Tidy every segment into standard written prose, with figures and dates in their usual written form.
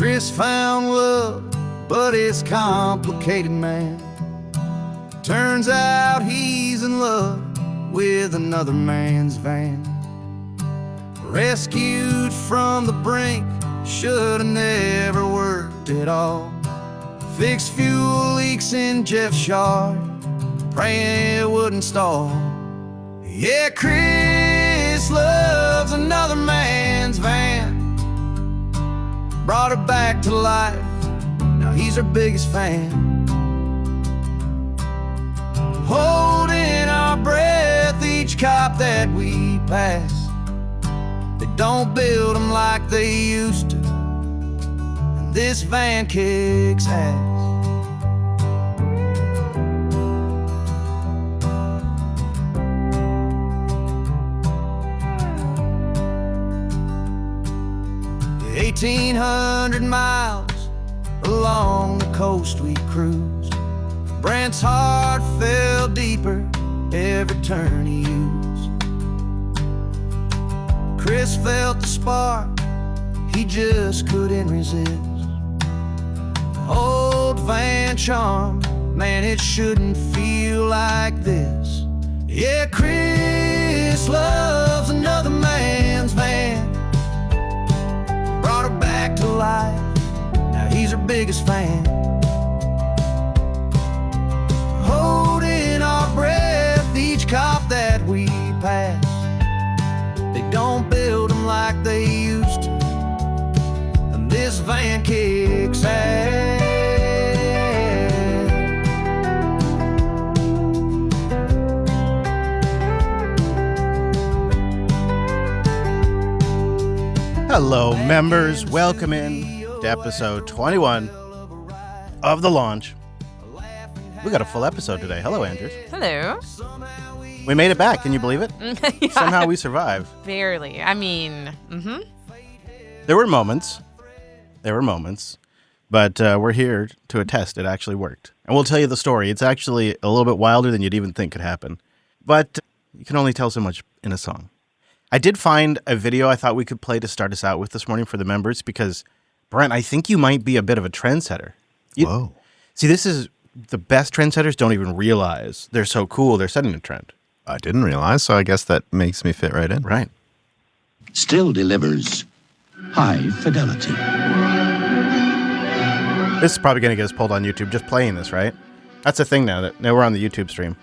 Chris found love, but it's complicated, man. Turns out he's in love with another man's van. Rescued from the brink, should've never worked at all. Fixed fuel leaks in Jeff's yard, praying it wouldn't stall. Yeah, Chris loves another man's van. Brought her back to life, now he's her biggest fan. Holding our breath, each cop that we pass. They don't build them like they used to, and this van kicks ass. The 1,800 miles along the coast we cruised. Brent's heart fell deeper every turn he used. Chris felt the spark, he just couldn't resist. Old van charm, man, it shouldn't feel like this. Yeah, Chris loves another man's van. Brought her back to life, now he's her biggest fan. Holding our breath, each cop that we pass. They don't build them like they used to, and this van kicks ass. Hello, members. Welcome in to episode 21 of The Launch. We got a full episode today. Hello, Andrews. Hello. We made it back. Can you believe it? Yeah. Somehow we survived. Barely. I mean, There were moments, but we're here to attest it actually worked. And we'll tell you the story. It's actually a little bit wilder than you'd even think could happen. But you can only tell so much in a song. I did find a video I thought we could play to start us out with this morning for the members because, Brent, I think you might be a bit of a trendsetter. Whoa. See, this is the best trendsetters don't even realize they're so cool. They're setting a trend. I didn't realize, so I guess that makes me fit right in. Right. Still delivers high fidelity. This is probably going to get us pulled on YouTube just playing this, right? That's the thing now that we're on the YouTube stream.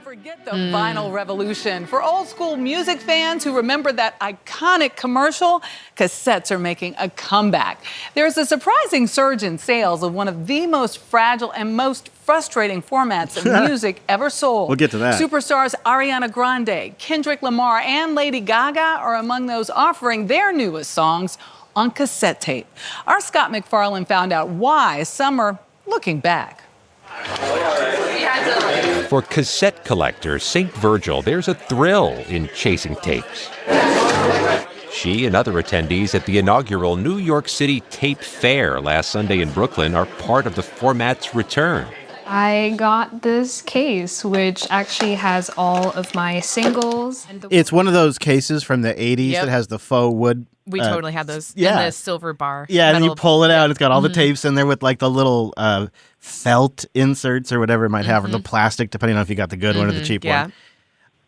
Forget the vinyl revolution. For old school music fans who remember that iconic commercial, cassettes are making a comeback. There's a surprising surge in sales of one of the most fragile and most frustrating formats of music ever sold. We'll get to that. Superstars Ariana Grande, Kendrick Lamar, and Lady Gaga are among those offering their newest songs on cassette tape. Our Scott McFarlane found out why some are looking back. For cassette collector St. Virgil, there's a thrill in chasing tapes. She and other attendees at the inaugural New York City Tape Fair last Sunday in Brooklyn are part of the format's return. I got this case, which actually has all of my singles. It's one of those cases from the 80s that has the faux wood. we totally had those in the silver bar. Yeah, and then you metal. pull it out. It's got all the tapes in there with like the little felt inserts or whatever it might have, or the plastic, depending on if you got the good one or the cheap one.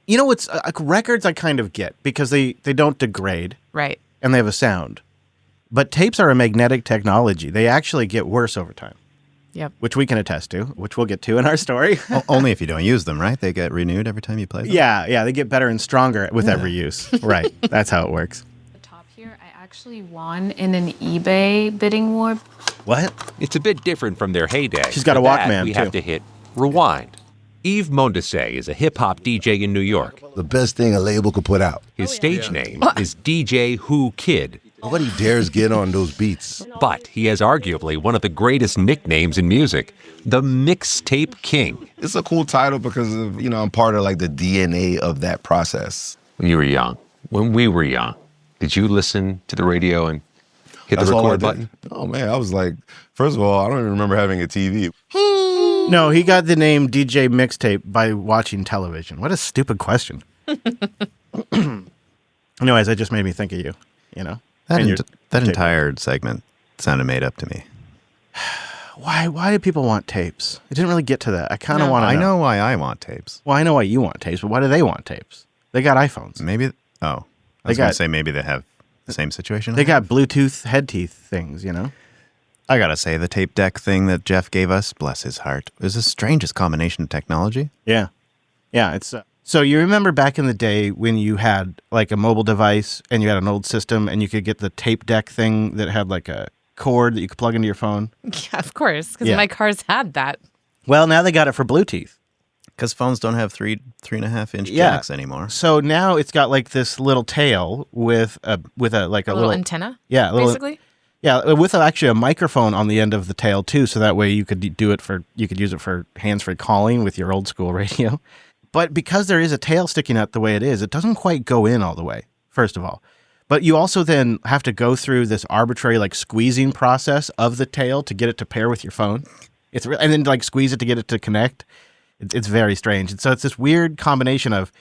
You know what's records I kind of get because they don't degrade. Right. And they have a sound. But tapes are a magnetic technology. They actually get worse over time. Yep. Which we can attest to, which we'll get to in our story. Only if you don't use them, right? They get renewed every time you play them? Yeah, they get better and stronger with every use. Right. That's how it works. The top here, I actually won in an eBay bidding war. What? It's a bit different from their heyday. She's got a For that, Walkman, we too. have to hit rewind. Yves Mondesay is a hip-hop DJ in New York. The best thing a label could put out. His stage name is DJ Who Kid. Nobody dares get on those beats. But he has arguably one of the greatest nicknames in music, the Mixtape King. It's a cool title because of, I'm part of like the DNA of that process. When you were young, when we were young, did you listen to the radio and hit That's the all I record did. button? Oh man, I was like, first of all, I don't even remember having a TV. No, he got the name DJ Mixtape by watching television. What a stupid question. Anyways, that just made me think of you, That entire segment sounded made up to me. Why do people want tapes? It didn't really get to that. I kind of want to I know why I want tapes. Well, I know why you want tapes, but why do they want tapes? They got iPhones. Maybe, I was going to say maybe they have the same situation. They got Bluetooth head teeth things, you know? I got to say, the tape deck thing that Jeff gave us, bless his heart, was the strangest combination of technology. Yeah. Yeah, it's... So you remember back in the day when you had like a mobile device and you had an old system and you could get the tape deck thing that had like a cord that you could plug into your phone? Yeah, of course, because Yeah. my cars had that. Well, now they got it for Bluetooth. Because phones don't have 3.5 inch jacks anymore. So now it's got like this little tail with a little antenna. Yeah, basically. Yeah, with actually a microphone on the end of the tail too, so that way you could use it for hands-free calling with your old school radio. But because there is a tail sticking out the way it is, it doesn't quite go in all the way, first of all. But you also then have to go through this arbitrary like squeezing process of the tail to get it to pair with your phone. And then like squeeze it to get it to connect. It's very strange. And so it's this weird combination of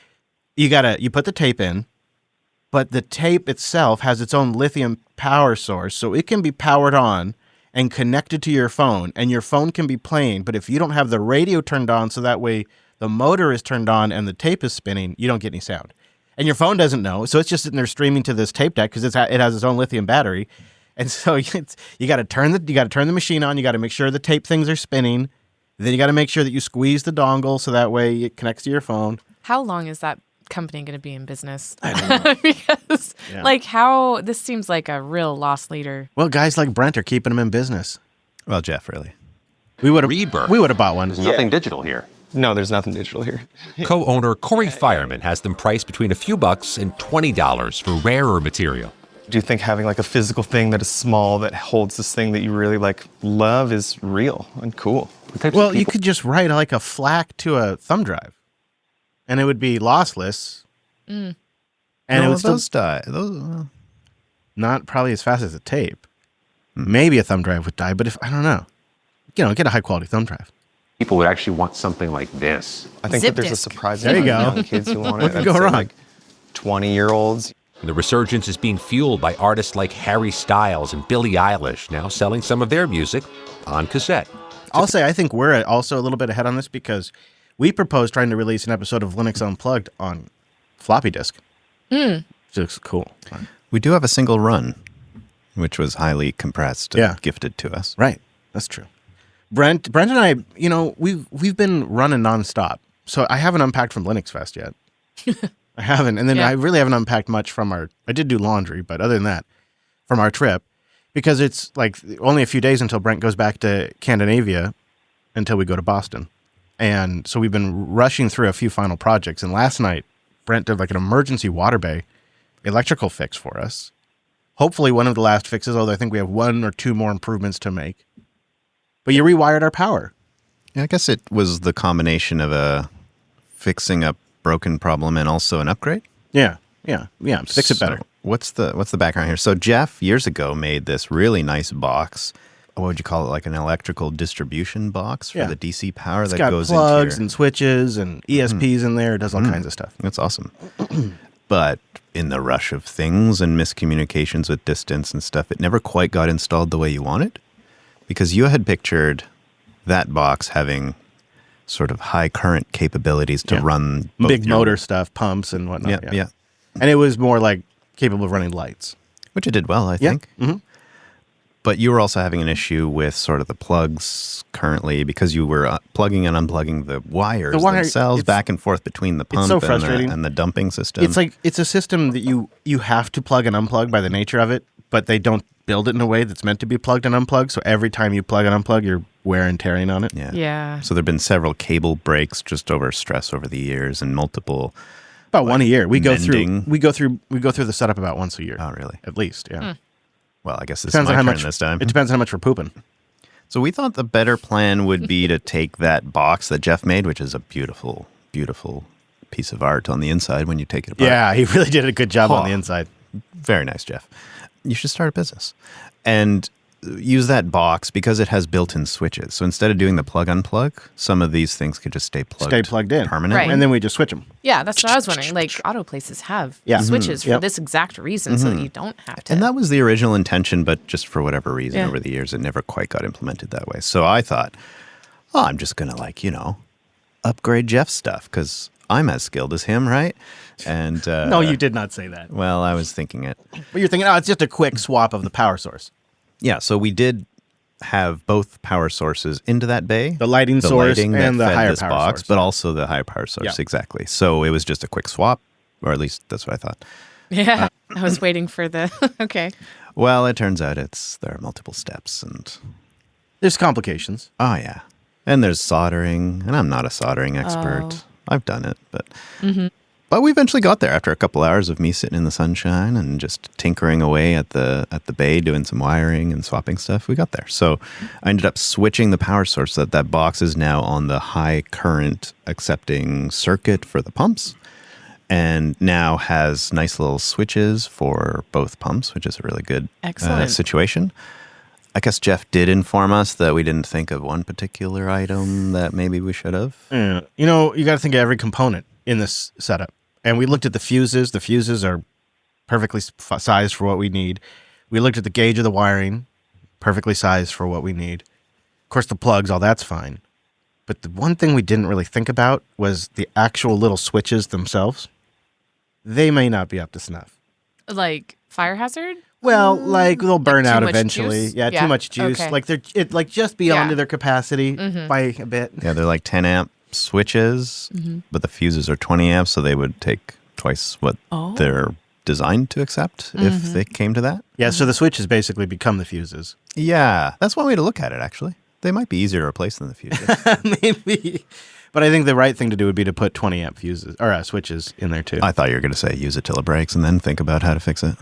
you put the tape in, but the tape itself has its own lithium power source, so it can be powered on and connected to your phone, and your phone can be playing. But if you don't have the radio turned on, so that way the motor is turned on and the tape is spinning, you don't get any sound. And your phone doesn't know, so it's just sitting there streaming to this tape deck because it has its own lithium battery. And so you got to turn the machine on. You got to make sure the tape things are spinning. Then you got to make sure that you squeeze the dongle so that way it connects to your phone. How long is that company going to be in business? I don't know. Because this seems like a real lost leader. Well, guys like Brent are keeping them in business. Well, Jeff, really. We would have bought one. There's nothing digital here. No, there's nothing digital here. Co-owner Corey Fireman has them priced between a few bucks and $20 for rarer material. Do you think having like a physical thing that is small that holds this thing that you really like love is real and cool? Well, you could just write like a FLAC to a thumb drive, and it would be lossless. Mm. And it would those still die. not probably as fast as a tape. Maybe a thumb drive would die, but I don't know. Get a high quality thumb drive. People would actually want something like this. I think Zip that there's disk. a surprising There you amount of go. young kids who want What it. could I'd go say, wrong? like 20-year-olds. The resurgence is being fueled by artists like Harry Styles and Billie Eilish, now selling some of their music on cassette. I'll say I think we're also a little bit ahead on this because we proposed trying to release an episode of Linux Unplugged on floppy disk. Which looks cool. We do have a single run, which was highly compressed and gifted to us. Right. That's true. Brent and I, we've been running nonstop. So I haven't unpacked from Linux Fest yet. I haven't. And then I really haven't unpacked much from I did do laundry, but other than that, from our trip, because it's like only a few days until Brent goes back to Scandinavia until we go to Boston. And so we've been rushing through a few final projects. And last night, Brent did like an emergency water bay electrical fix for us. Hopefully one of the last fixes, although I think we have one or two more improvements to make. But you rewired our power. Yeah, I guess it was the combination of fixing a broken problem and also an upgrade. Yeah. Fix it better. What's the background here? So Jeff years ago made this really nice box. What would you call it? Like an electrical distribution box for the DC power It's that got goes plugs into and switches and ESPs in there. It does all kinds of stuff. That's awesome. But in the rush of things and miscommunications with distance and stuff, it never quite got installed the way you wanted. Because you had pictured that box having sort of high current capabilities to run both big motor stuff, pumps and whatnot. Yeah. And it was more like capable of running lights. Which it did well, I think. Mm-hmm. But you were also having an issue with sort of the plugs currently because you were plugging and unplugging the wires themselves back and forth between the pump and the dumping system. It's a system that you have to plug and unplug by the nature of it, but they don't build it in a way that's meant to be plugged and unplugged. So every time you plug and unplug, you're wear and tearing on it. Yeah. So there have been several cable breaks just over stress over the years and multiple. About one a year. We go mending. through the setup about once a year. Oh, really? At least, yeah. Well, I guess this is my turn this time. It depends on how much we're pooping. So we thought the better plan would be to take that box that Jeff made, which is a beautiful, beautiful piece of art on the inside when you take it apart. Yeah, he really did a good job on the inside. Very nice, Jeff. You should start a business. And use that box because it has built-in switches. So instead of doing the plug-unplug, some of these things could just stay plugged in permanently. Right. and then we just switch them. Yeah, that's what I was wondering. Like auto places have Yeah. switches for Yep. this exact reason so that you don't have to. And that was the original intention, but just for whatever reason Yeah. over the years, it never quite got implemented that way. So I thought, oh, I'm just going to upgrade Jeff's stuff because I'm as skilled as him, right? And No, you did not say that. Well, I was thinking it. But you're thinking, oh, it's just a quick swap of the power source. Yeah, so we did have both power sources into that bay. The lighting source lighting and that the fed higher this power box, source. but also the higher power source, Yeah. exactly. So it was just a quick swap, or at least that's what I thought. Yeah, I was waiting for the. Okay. Well, it turns out there are multiple steps, and There's complications. oh yeah, and there's soldering, and I'm not a soldering expert. Oh. I've done it, but we eventually got there after a couple hours of me sitting in the sunshine and just tinkering away at the bay, doing some wiring and swapping stuff. We got there. So I ended up switching the power source so that box is now on the high current accepting circuit for the pumps, and now has nice little switches for both pumps, which is a really good Excellent. situation. I guess Jeff did inform us that we didn't think of one particular item that maybe we should have. Yeah. You got to think of every component in this setup. And we looked at the fuses. The fuses are perfectly sized for what we need. We looked at the gauge of the wiring, perfectly sized for what we need. Of course, the plugs, all that's fine. But the one thing we didn't really think about was the actual little switches themselves. They may not be up to snuff. Like fire hazard? Well, like they'll burn too out much eventually. juice? Yeah, Yeah, too much juice. okay. Like they're just beyond Yeah. their capacity by a bit. Yeah, they're like 10 amp switches, but the fuses are 20 amps, so they would take twice what they're designed to accept if they came to that. Yeah, so the switches basically become the fuses. Yeah, that's one way to look at it, actually. They might be easier to replace than the fuses. Maybe. But I think the right thing to do would be to put 20 amp fuses or switches in there too. I thought you were going to say use it till it breaks and then think about how to fix it.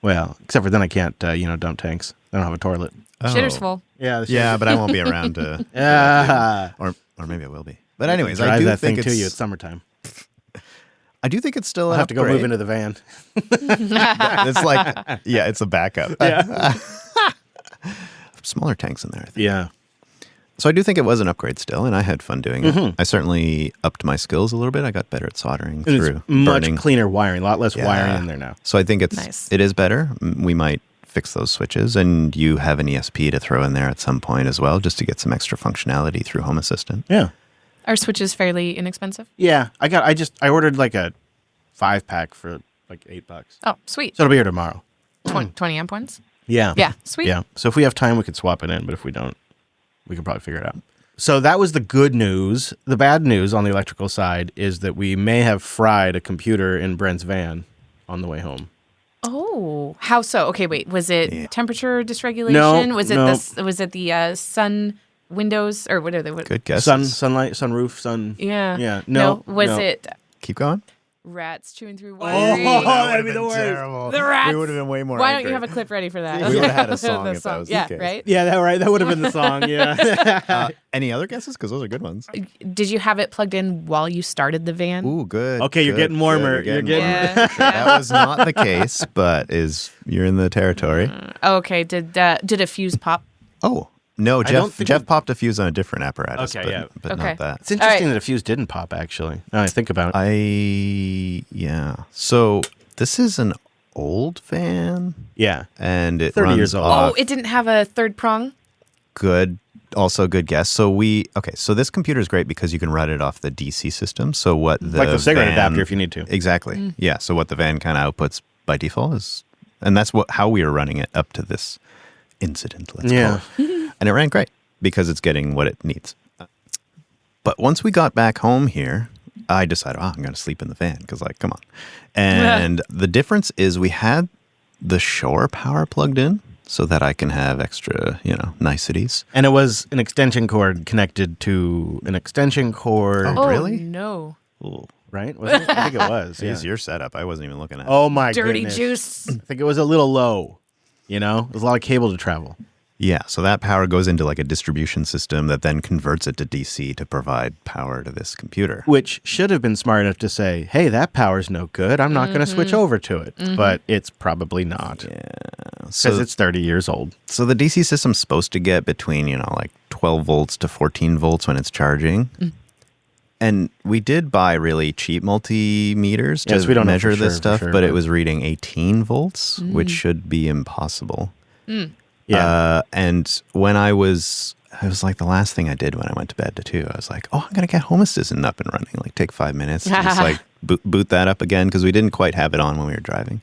Well, except for then I can't, dump tanks. I don't have a toilet. Shitter's full. Yeah, Yeah, but I won't be around to. Yeah. Or maybe I will be. But anyways, Drive I do that think thing to it's you. It's summertime. I do think it's still I'll an have to go upgrade. move into the van. It's like, yeah, it's a backup. Yeah. Smaller tanks in there, I think. Yeah. So I do think it was an upgrade still, and I had fun doing it. I certainly upped my skills a little bit. I got better at soldering And through it's much burning. cleaner wiring, a lot less Yeah. wiring in there now. So I think Nice. it is better. We might fix those switches, and you have an ESP to throw in there at some point as well, just to get some extra functionality through Home Assistant. Yeah. Are switches fairly inexpensive? Yeah. I ordered like a 5-pack for like $8. Oh, sweet. So it'll be here tomorrow. 20 amp ones? Yeah. Yeah, sweet. Yeah. So if we have time, we could swap it in, but if we don't, we could probably figure it out. So that was the good news. The bad news on the electrical side is that we may have fried a computer in Brent's van on the way home. Oh, how so? Okay, wait. Was it temperature dysregulation? No, Was it no. Was it the sun windows or what are they? Good guess. Sunlight, sunroof, sun. Yeah. Yeah. No. Was no. it Keep going. rats chewing through wiring? that'd be the worst. The rats. We would have been way more Why don't angry. you have a clip ready for that? We would've had a The song if that was the yeah, case. right? Yeah, that would have been the song. Yeah. Any other guesses? Because those are good ones. Did you have it plugged in while you started the van? Ooh, good. Okay, you're good, getting warmer. good. You're getting- Yeah. That was not the case, but you're in the territory. Okay. Did a fuse pop? Oh, no, don't think Jeff we- popped a fuse on a different apparatus, Okay, but, yeah. but Okay. not that. It's interesting All right. that a fuse didn't pop, actually. Now I think about it. Yeah. So this is an old fan, Yeah. and it 30 runs years old. off Oh, it didn't have a third prong? good. Also, good guess. So so this computer is great because you can run it off the DC system. So what the Like the cigarette van- adapter if you need to. Exactly. Yeah. So what the van kind of outputs by default is, and that's how we were running it up to this incident. Let's Yeah. call it. And it ran great because it's getting what it needs. But once we got back home here, I decided, I'm going to sleep in the van because, like, come on. And the difference is we had the shore power plugged in so that I can have extra, niceties. And it was an extension cord connected to an extension cord. Oh, really? No. Right? Was it? I think it was. Here's Yeah. your setup. I wasn't even looking at it. Oh, my Dirty goodness. juice. I think it was a little low. There's a lot of cable to travel. Yeah, so that power goes into like a distribution system that then converts it to DC to provide power to this computer. Which should have been smart enough to say, hey, that power's no good. I'm not going to switch over to it. But it's probably not. Yeah. Because it's 30 years old. So the DC system's supposed to get between, like 12 volts to 14 volts when it's charging. And we did buy really cheap multimeters to we don't measure this for stuff, sure, but it was reading 18 volts, which should be impossible. And when it was like the last thing I did when I went to bed too. I was like, oh, I'm going to get Home Assistant up and running. Like take 5 minutes to just like boot that up again because we didn't quite have it on when we were driving.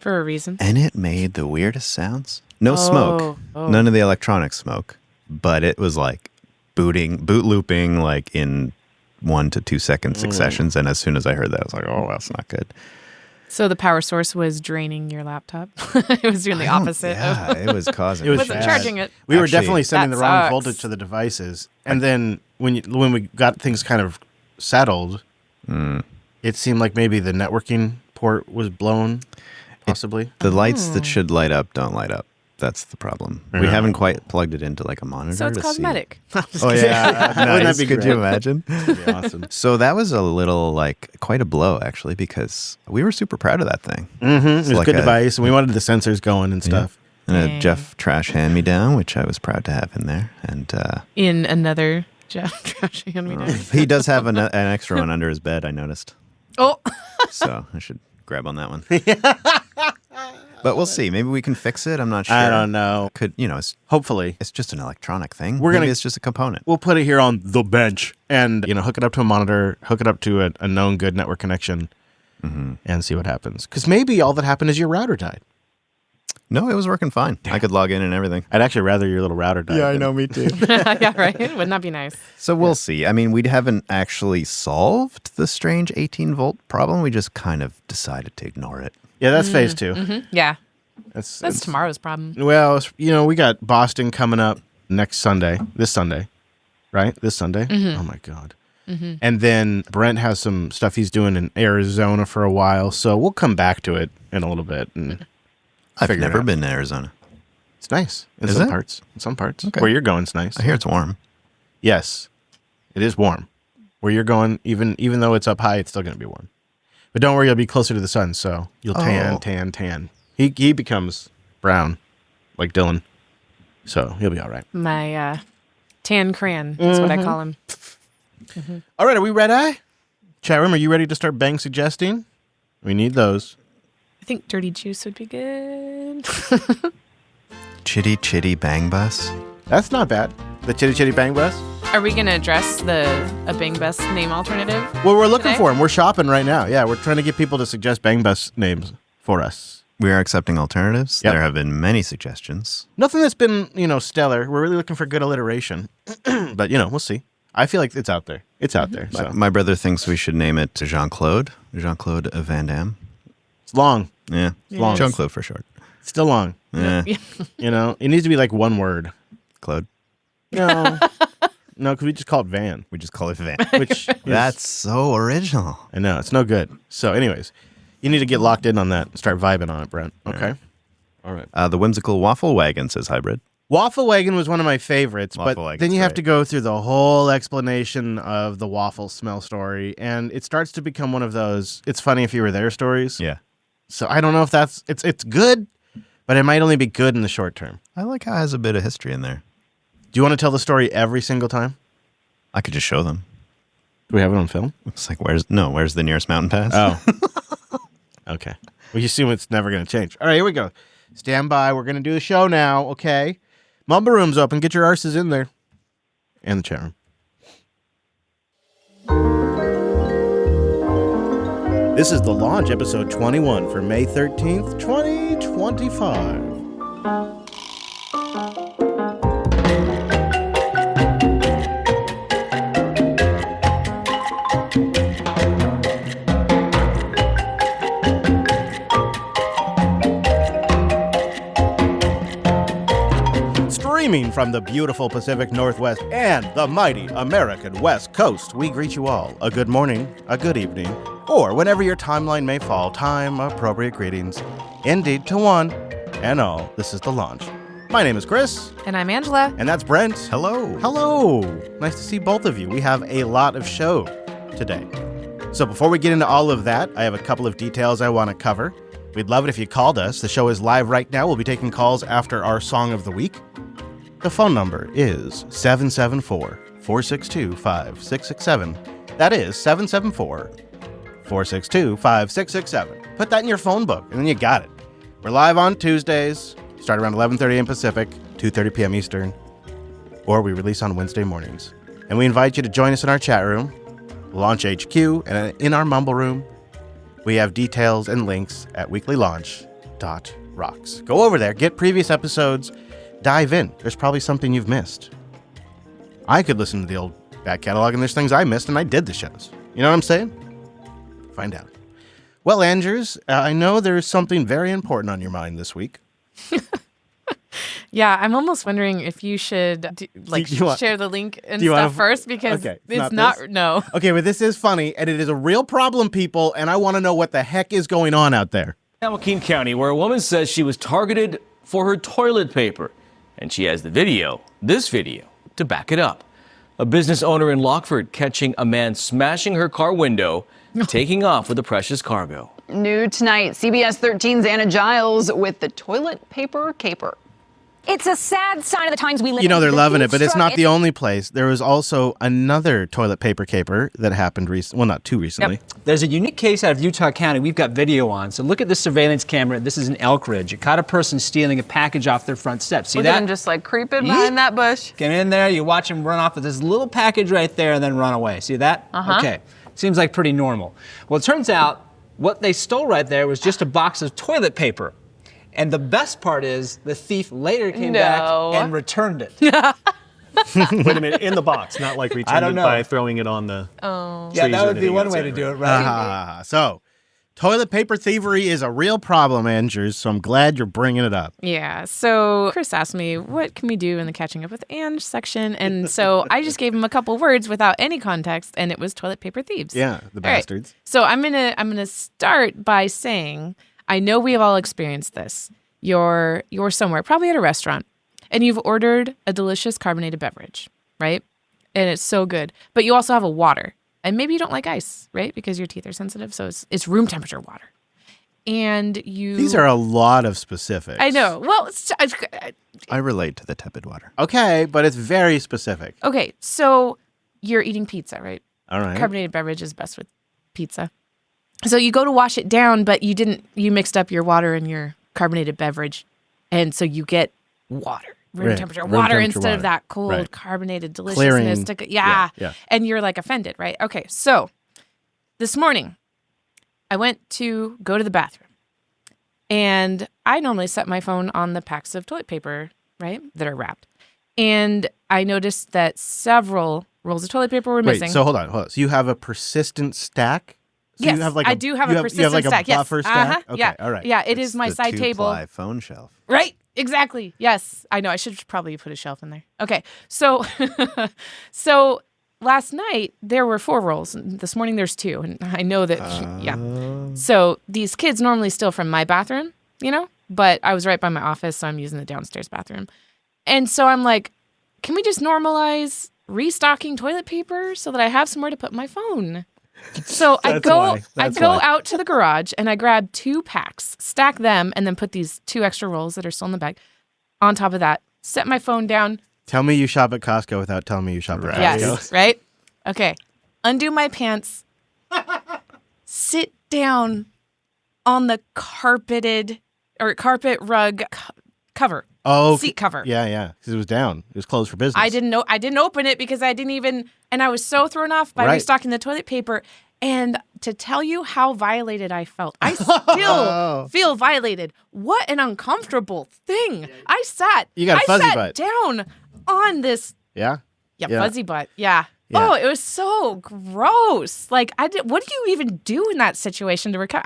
For a reason. And it made the weirdest sounds. No smoke. None of the electronic smoke. But it was like boot looping like in 1 to 2 second successions. And as soon as I heard that, I was like, oh, that's not good. So the power source was draining your laptop. It was doing the opposite. Yeah, it was causing It was wasn't bad. charging it. We were Actually, definitely sending that the wrong sucks. voltage to the devices. And then when we got things kind of settled, it seemed like maybe the networking port was blown, possibly. The lights that should light up don't light up. That's the problem. We haven't quite plugged it into like a monitor. So it's to see. cosmetic. Oh yeah, Wouldn't that be Could great? you imagine? That'd be awesome. So that was a little quite a blow actually because we were super proud of that thing. It was like a good a- device, and we wanted the sensors going and stuff. And a Dang. Jeff Trash hand-me-down, which I was proud to have in there. And In another Jeff trash hand me down. he does have an extra one under his bed, I noticed. Oh, So I should grab on that one. But we'll see. Maybe we can fix it. I'm not sure. I don't know. Could Hopefully. it's just an electronic thing. We're Maybe gonna- it's just a component. We'll put it here on the bench and, hook it up to a monitor, hook it up to a known good network connection, and see what happens. Because maybe all that happened is your router died. No, it was working fine. I could log in and everything. I'd actually rather your little router died. than- me too. yeah, right. Wouldn't that be nice? So we'll see. I mean, we haven't actually solved the strange 18-volt problem. We just kind of decided to ignore it. Yeah, that's phase 2. Yeah, That's that's tomorrow's problem. Well, we got Boston coming up next Sunday. This Sunday, right? This Sunday. Oh my God. And then Brent has some stuff he's doing in Arizona for a while, so we'll come back to it in a little bit. And I've figure it never out. been to Arizona. It's nice in Is some it? parts. In some parts. Okay. Where you're going is nice. I hear it's warm. Yes, it is warm. Where you're going, even though it's up high, it's still going to be warm. But don't worry, you'll be closer to the sun, so you'll tan. He becomes brown, like Dylan, so he'll be all right. My tan crayon. That's what I call him. All right, are we ready? Chat room, are you ready to start bang suggesting? We need those. I think dirty juice would be good. Chitty Bang Bus. That's not bad. The Chitty Chitty Bang Bus? Are we gonna address a Bang Bus name alternative? Well, we're looking Today? for them. We're shopping right now. Yeah, we're trying to get people to suggest Bang Bus names for us. We are accepting alternatives. Yep. There have been many suggestions. Nothing that's been, stellar. We're really looking for good alliteration. But, we'll see. I feel like it's out there. It's out there. So. My brother thinks we should name it Jean-Claude Van Damme. It's long. Yeah, long. Jean-Claude for short. It's still long. Yeah, It needs to be like one word. Claude. No. No, because we just call it Van. We just call it Van. Which That's so original. I know. It's no good. So anyways, you need to get locked in on that and start vibing on it, Brent. Okay? All right. The whimsical waffle wagon says hybrid. Waffle Wagon was one of my favorites, Waffle but Wagon's then you have great. to go through the whole explanation of the waffle smell story, and it starts to become one of those, it's funny if you were there stories. Yeah. So I don't know if it's good, but it might only be good in the short term. I like how it has a bit of history in there. Do you want to tell the story every single time? I could just show them. Do we have it on film? It's like, where's the nearest mountain pass? Oh. Okay. Well, you assume it's never going to change. All right, here we go. Stand by. We're going to do the show now, okay? Mumble Room's open. Get your arses in there. And the chat room. This is The Launch, episode 21 for May 13th, 2025. Streaming from the beautiful Pacific Northwest and the mighty American West Coast, we greet you all a good morning, a good evening, or whenever your timeline may fall, time-appropriate greetings. Indeed, to one and all, this is The Launch, My name is Chris. And I'm Angela. And that's Brent. Hello. Hello. Nice to see both of you. We have a lot of show today. So before we get into all of that, I have a couple of details I want to cover. We'd love it if you called us. The show is live right now. We'll be taking calls after our Song of the Week. The phone number is 774-462-5667. That is 774-462-5667. Put that in your phone book, and then you got it. We're live on Tuesdays. Start around 11:30 a.m. Pacific, 2:30 p.m. Eastern, or we release on Wednesday mornings. And we invite you to join us in our chat room, Launch HQ, and in our Mumble room. We have details and links at weeklylaunch.rocks. Go over there, get previous episodes, dive in. There's probably something you've missed. I could listen to the old back catalog, and there's things I missed, and I did the shows. You know what I'm saying? Find out. Well, Andrews, I know there's something very important on your mind this week. Yeah, I'm almost wondering if you should share the link and stuff first because it's not no. Okay, but this is funny, and it is a real problem, people, and I want to know what the heck is going on out there. Joaquin County, where a woman says she was targeted for her toilet paper, and she has this video, to back it up. A business owner in Lockford catching a man smashing her car window, taking off with the precious cargo. New tonight, CBS 13's Anna Giles with the toilet paper caper. It's a sad sign of the times we live in. You know, they're loving it, but it's not the only place. There was also another toilet paper caper that happened recently. Well, not too recently. Yep. There's a unique case out of Utah County we've got video on. So look at this surveillance camera. This is in Elk Ridge. It caught a person stealing a package off their front steps. See Look that? at him just like creeping behind that bush. Get in there. You watch him run off with this little package right there and then run away. See that? Uh-huh. Okay. Seems like pretty normal. Well, it turns out what they stole right there was just a box of toilet paper. And the best part is the thief later came back and returned it. Wait a minute, in the box, not like returned it by throwing it on the trees. Yeah, that would be one way to do it, right? So, toilet paper thievery is a real problem, Andrews, so I'm glad you're bringing it up. Yeah, so Chris asked me, what can we do in the Catching Up with Ange section? And so I just gave him a couple words without any context, and it was toilet paper thieves. Yeah, the bastards. Right. So I'm gonna start by saying, I know we have all experienced this. You're somewhere, probably at a restaurant, and you've ordered a delicious carbonated beverage, right? And it's so good. But you also have a water. And maybe you don't like ice, right? Because your teeth are sensitive, so it's room temperature water. And you... These are a lot of specifics. I know. Well, I relate to the tepid water. Okay, but it's very specific. Okay, so you're eating pizza, right? All right. Carbonated beverage is best with pizza. So you go to wash it down, but you mixed up your water and your carbonated beverage, and so you get water, room temperature water instead of that cold carbonated deliciousness. Yeah. And you're like offended, right? Okay, so this morning I went to go to the bathroom, and I normally set my phone on the packs of toilet paper, right, that are wrapped, and I noticed that several rolls of toilet paper were missing. So hold on. So you have a persistent stack? So yes, you have like I do have a persistent stack. You have like a buffer stack? Okay, yeah. all right. Yeah, it is my side table. Double-ply phone shelf. Right, exactly. Yes, I know. I should probably put a shelf in there. Okay, so so last night there were 4 rolls. This morning there's 2, and I know that. So these kids normally steal from my bathroom, but I was right by my office, so I'm using the downstairs bathroom, and so I'm like, can we just normalize restocking toilet paper so that I have somewhere to put my phone? So I go out to the garage and I grab 2 packs, stack them, and then put these 2 extra rolls that are still in the bag on top of that. Set my phone down. Tell me you shop at Costco without telling me you shop at Costco. Yes, right? Okay. Undo my pants. Sit down on the carpet rug cover. Oh, seat cover. Yeah. Because it was down. It was closed for business. I didn't open it because I didn't even, and I was so thrown off by restocking the toilet paper. And to tell you how violated I felt, I still feel violated. What an uncomfortable thing. I sat down on this. Yeah? Fuzzy butt. Yeah. Oh, it was so gross. Like, what do you even do in that situation to recover?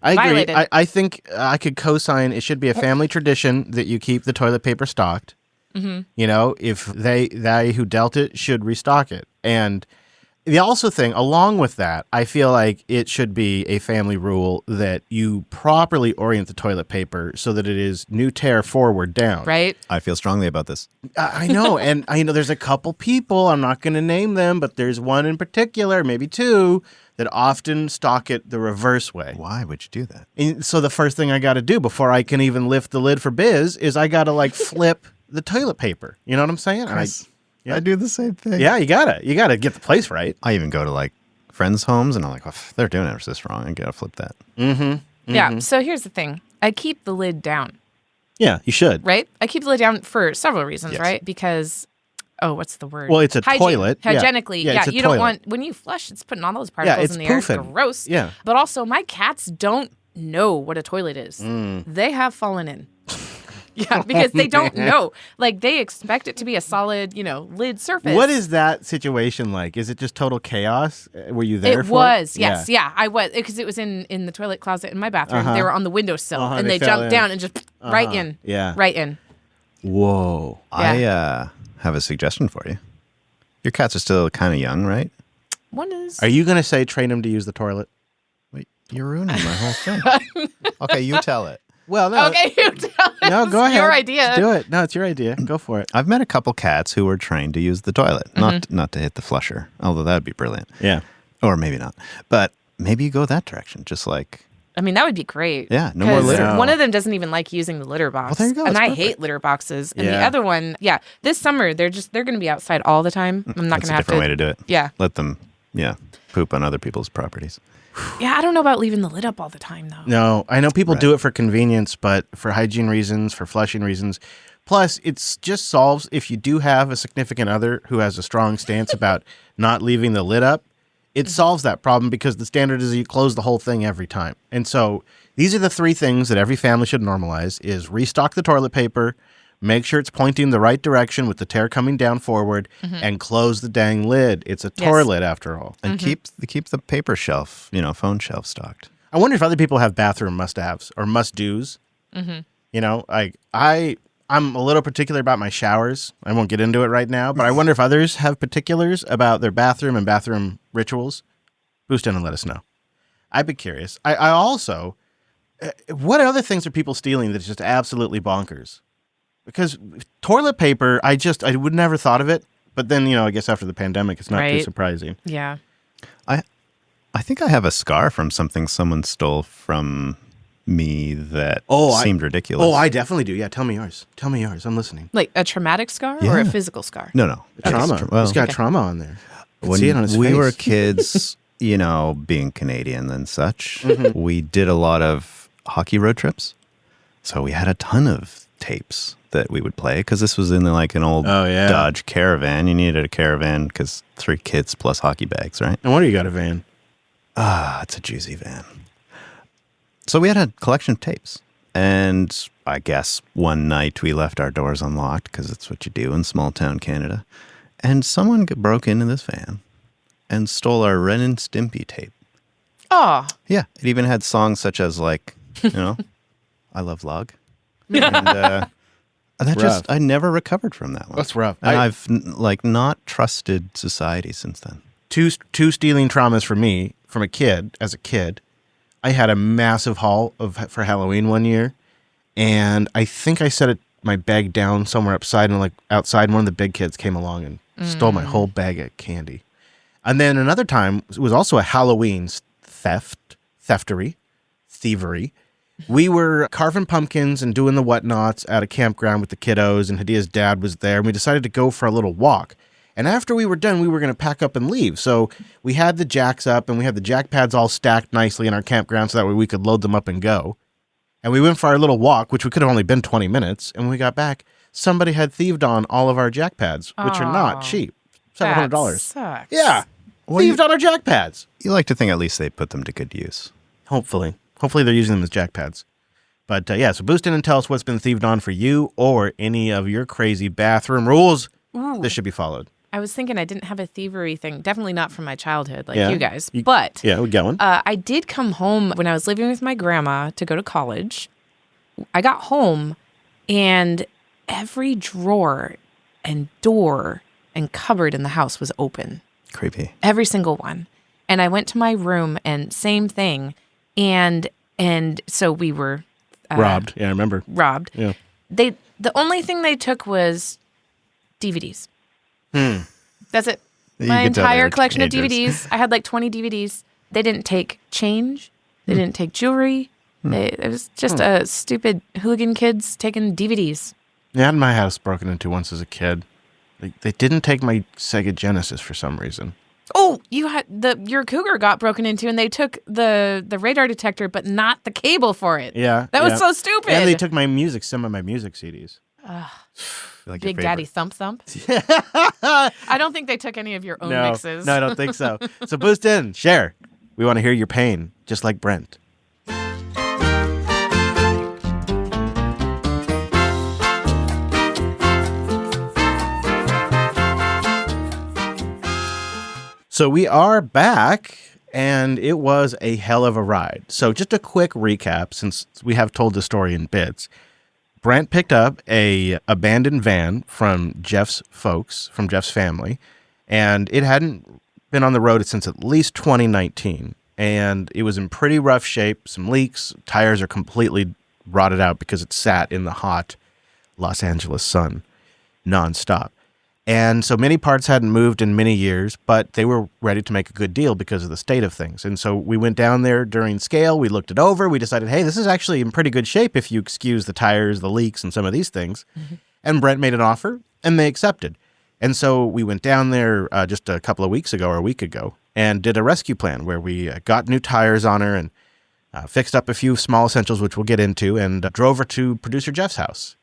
I agree. I think I could co-sign it should be a family tradition that you keep the toilet paper stocked. Mm-hmm. If they who dealt it should restock it. And The also thing, along with that, I feel like it should be a family rule that you properly orient the toilet paper so that it is new tear forward down. Right? I feel strongly about this. I know. And I know there's a couple people, I'm not going to name them, but there's one in particular, maybe two, that often stock it the reverse way. Why would you do that? And so the first thing I got to do before I can even lift the lid for Biz is I got to like flip the toilet paper. You know what I'm saying? Chris, I do the same thing. Yeah, you gotta get the place right. I even go to like friends' homes and I'm like, oh, they're doing it this wrong. I gotta flip that. Yeah. So here's the thing. I keep the lid down. Yeah, you should. Right? I keep the lid down for several reasons, Yes. right? Because, what's the word? Well, it's a toilet. Yeah. Hygienically, Yeah, yeah, it's a you toilet. don't want, when you flush, it's putting all those particles it's in the air. It's poofing. gross. Yeah. But also, my cats don't know what a toilet is. They have fallen in. Yeah, because they don't know. Like, they expect it to be a solid, lid surface. What is that situation like? Is it just total chaos? Were you there It for was, it? yes. Yeah, I was. Because it was in the toilet closet in my bathroom. Uh-huh. They were on the windowsill, and they they fell jumped in. down and just right in. Yeah. Right in. Whoa. I have a suggestion for you. Your cats are still kind of young, right? One is. Are you going to say train them to use the toilet? Wait, you're ruining my whole thing. Okay, you tell it. Well, no. Okay, you tell us. No, go ahead. Your idea. Do it. No, it's your idea. Go for it. I've met a couple cats who were trained to use the toilet, not to hit the flusher, although that would be brilliant. Yeah. Or maybe not. But maybe you go that direction, just like... I mean, that would be great. Yeah, no more 'Cause litter. One of them doesn't even like using the litter box. Well, there you go. And It's I perfect. hate litter boxes. And the Yeah. other one, this summer they're going to be outside all the time. I'm not That's going to a have different way to do it. Yeah. Let them, poop on other people's properties. Yeah, I don't know about leaving the lid up all the time though. No, I know people do it for convenience, but for hygiene reasons, for flushing reasons. Plus, it's just solves if you do have a significant other who has a strong stance about not leaving the lid up. It solves that problem because the standard is you close the whole thing every time. And so these are the three things that every family should normalize: is restock the toilet paper, make sure it's pointing the right direction with the tear coming down forward, and close the dang lid. It's a toilet after all. And keep the paper shelf, phone shelf stocked. I wonder if other people have bathroom must-haves or must-dos. I'm a little particular about my showers. I won't get into it right now, but I wonder if others have particulars about their bathroom and bathroom rituals. Boost in and let us know. I'd be curious. I also, what other things are people stealing that's just absolutely bonkers? Because toilet paper, I would never thought of it. But then, I guess after the pandemic, it's not too surprising. Yeah. I think I have a scar from something someone stole from me that seemed ridiculous. Oh, I definitely do. Yeah, tell me yours. I'm listening. Like a traumatic scar or a physical scar? No. Trauma. He's got trauma on there. When see it on his we face. were kids, being Canadian and such, we did a lot of hockey road trips. So we had a ton of tapes that we would play because this was in an old Dodge Caravan. You needed a Caravan because 3 kids plus hockey bags, right? No wonder you got a van. It's a juicy van. So we had a collection of tapes. And I guess one night we left our doors unlocked because it's what you do in small town Canada. And someone broke into this van and stole our Ren and Stimpy tape. Oh. Yeah. It even had songs such as I Love Log. And I never recovered from that one. That's rough. And I've not trusted society since then. Two stealing traumas for me from as a kid. I had a massive haul for Halloween one year, and I think I set my bag down somewhere outside, and outside, one of the big kids came along and stole my whole bag of candy. And then another time, it was also a Halloween thievery. We were carving pumpkins and doing the whatnots at a campground with the kiddos, and Hadia's dad was there, and we decided to go for a little walk. And after we were done, we were going to pack up and leave. So we had the jacks up, and we had the jack pads all stacked nicely in our campground so that way we could load them up and go. And we went for our little walk, which could have only been 20 minutes. And when we got back, somebody had thieved on all of our jack pads, which are not cheap. $700. That sucks. Yeah. Thieved on our jack pads. You like to think at least they put them to good use. Hopefully they're using them as jack pads. But so boost in and tell us what's been thieved on for you or any of your crazy bathroom rules. Ooh. This should be followed. I was thinking I didn't have a thievery thing. Definitely not from my childhood like Yeah. you guys. But Yeah, we got one. I did come home when I was living with my grandma to go to college. I got home and every drawer and door and cupboard in the house was open. Creepy. Every single one. And I went to my room and same thing. And so we were robbed. Yeah, I remember. Robbed. Yeah. The only thing they took was DVDs. That's it. My entire collection of DVDs. I had like 20 DVDs. They didn't take change. They didn't take jewelry. It was just a stupid hooligan kids taking DVDs. Yeah, I had my house broken into once as a kid. They didn't take my Sega Genesis for some reason. Oh, your Cougar got broken into, and they took the radar detector, but not the cable for it. Yeah, that was so stupid. And they took some of my music CDs. Like Big Daddy Thump Thump. I don't think they took any of your own mixes. No, I don't think so. So boost in, share. We want to hear your pain, just like Brent. So we are back, and it was a hell of a ride. So just a quick recap, since we have told the story in bits. Brent picked up a abandoned van from Jeff's folks, from Jeff's family, and it hadn't been on the road since at least 2019. And it was in pretty rough shape, some leaks, tires are completely rotted out because it sat in the hot Los Angeles sun nonstop. And so many parts hadn't moved in many years, but they were ready to make a good deal because of the state of things. And so we went down there during scale. We looked it over. We decided, hey, this is actually in pretty good shape if you excuse the tires, the leaks, and some of these things. Mm-hmm. And Brent made an offer, and they accepted. And so we went down there just a couple of weeks ago or a week ago and did a rescue plan where we got new tires on her and fixed up a few small essentials, which we'll get into, and drove her to producer Jeff's house,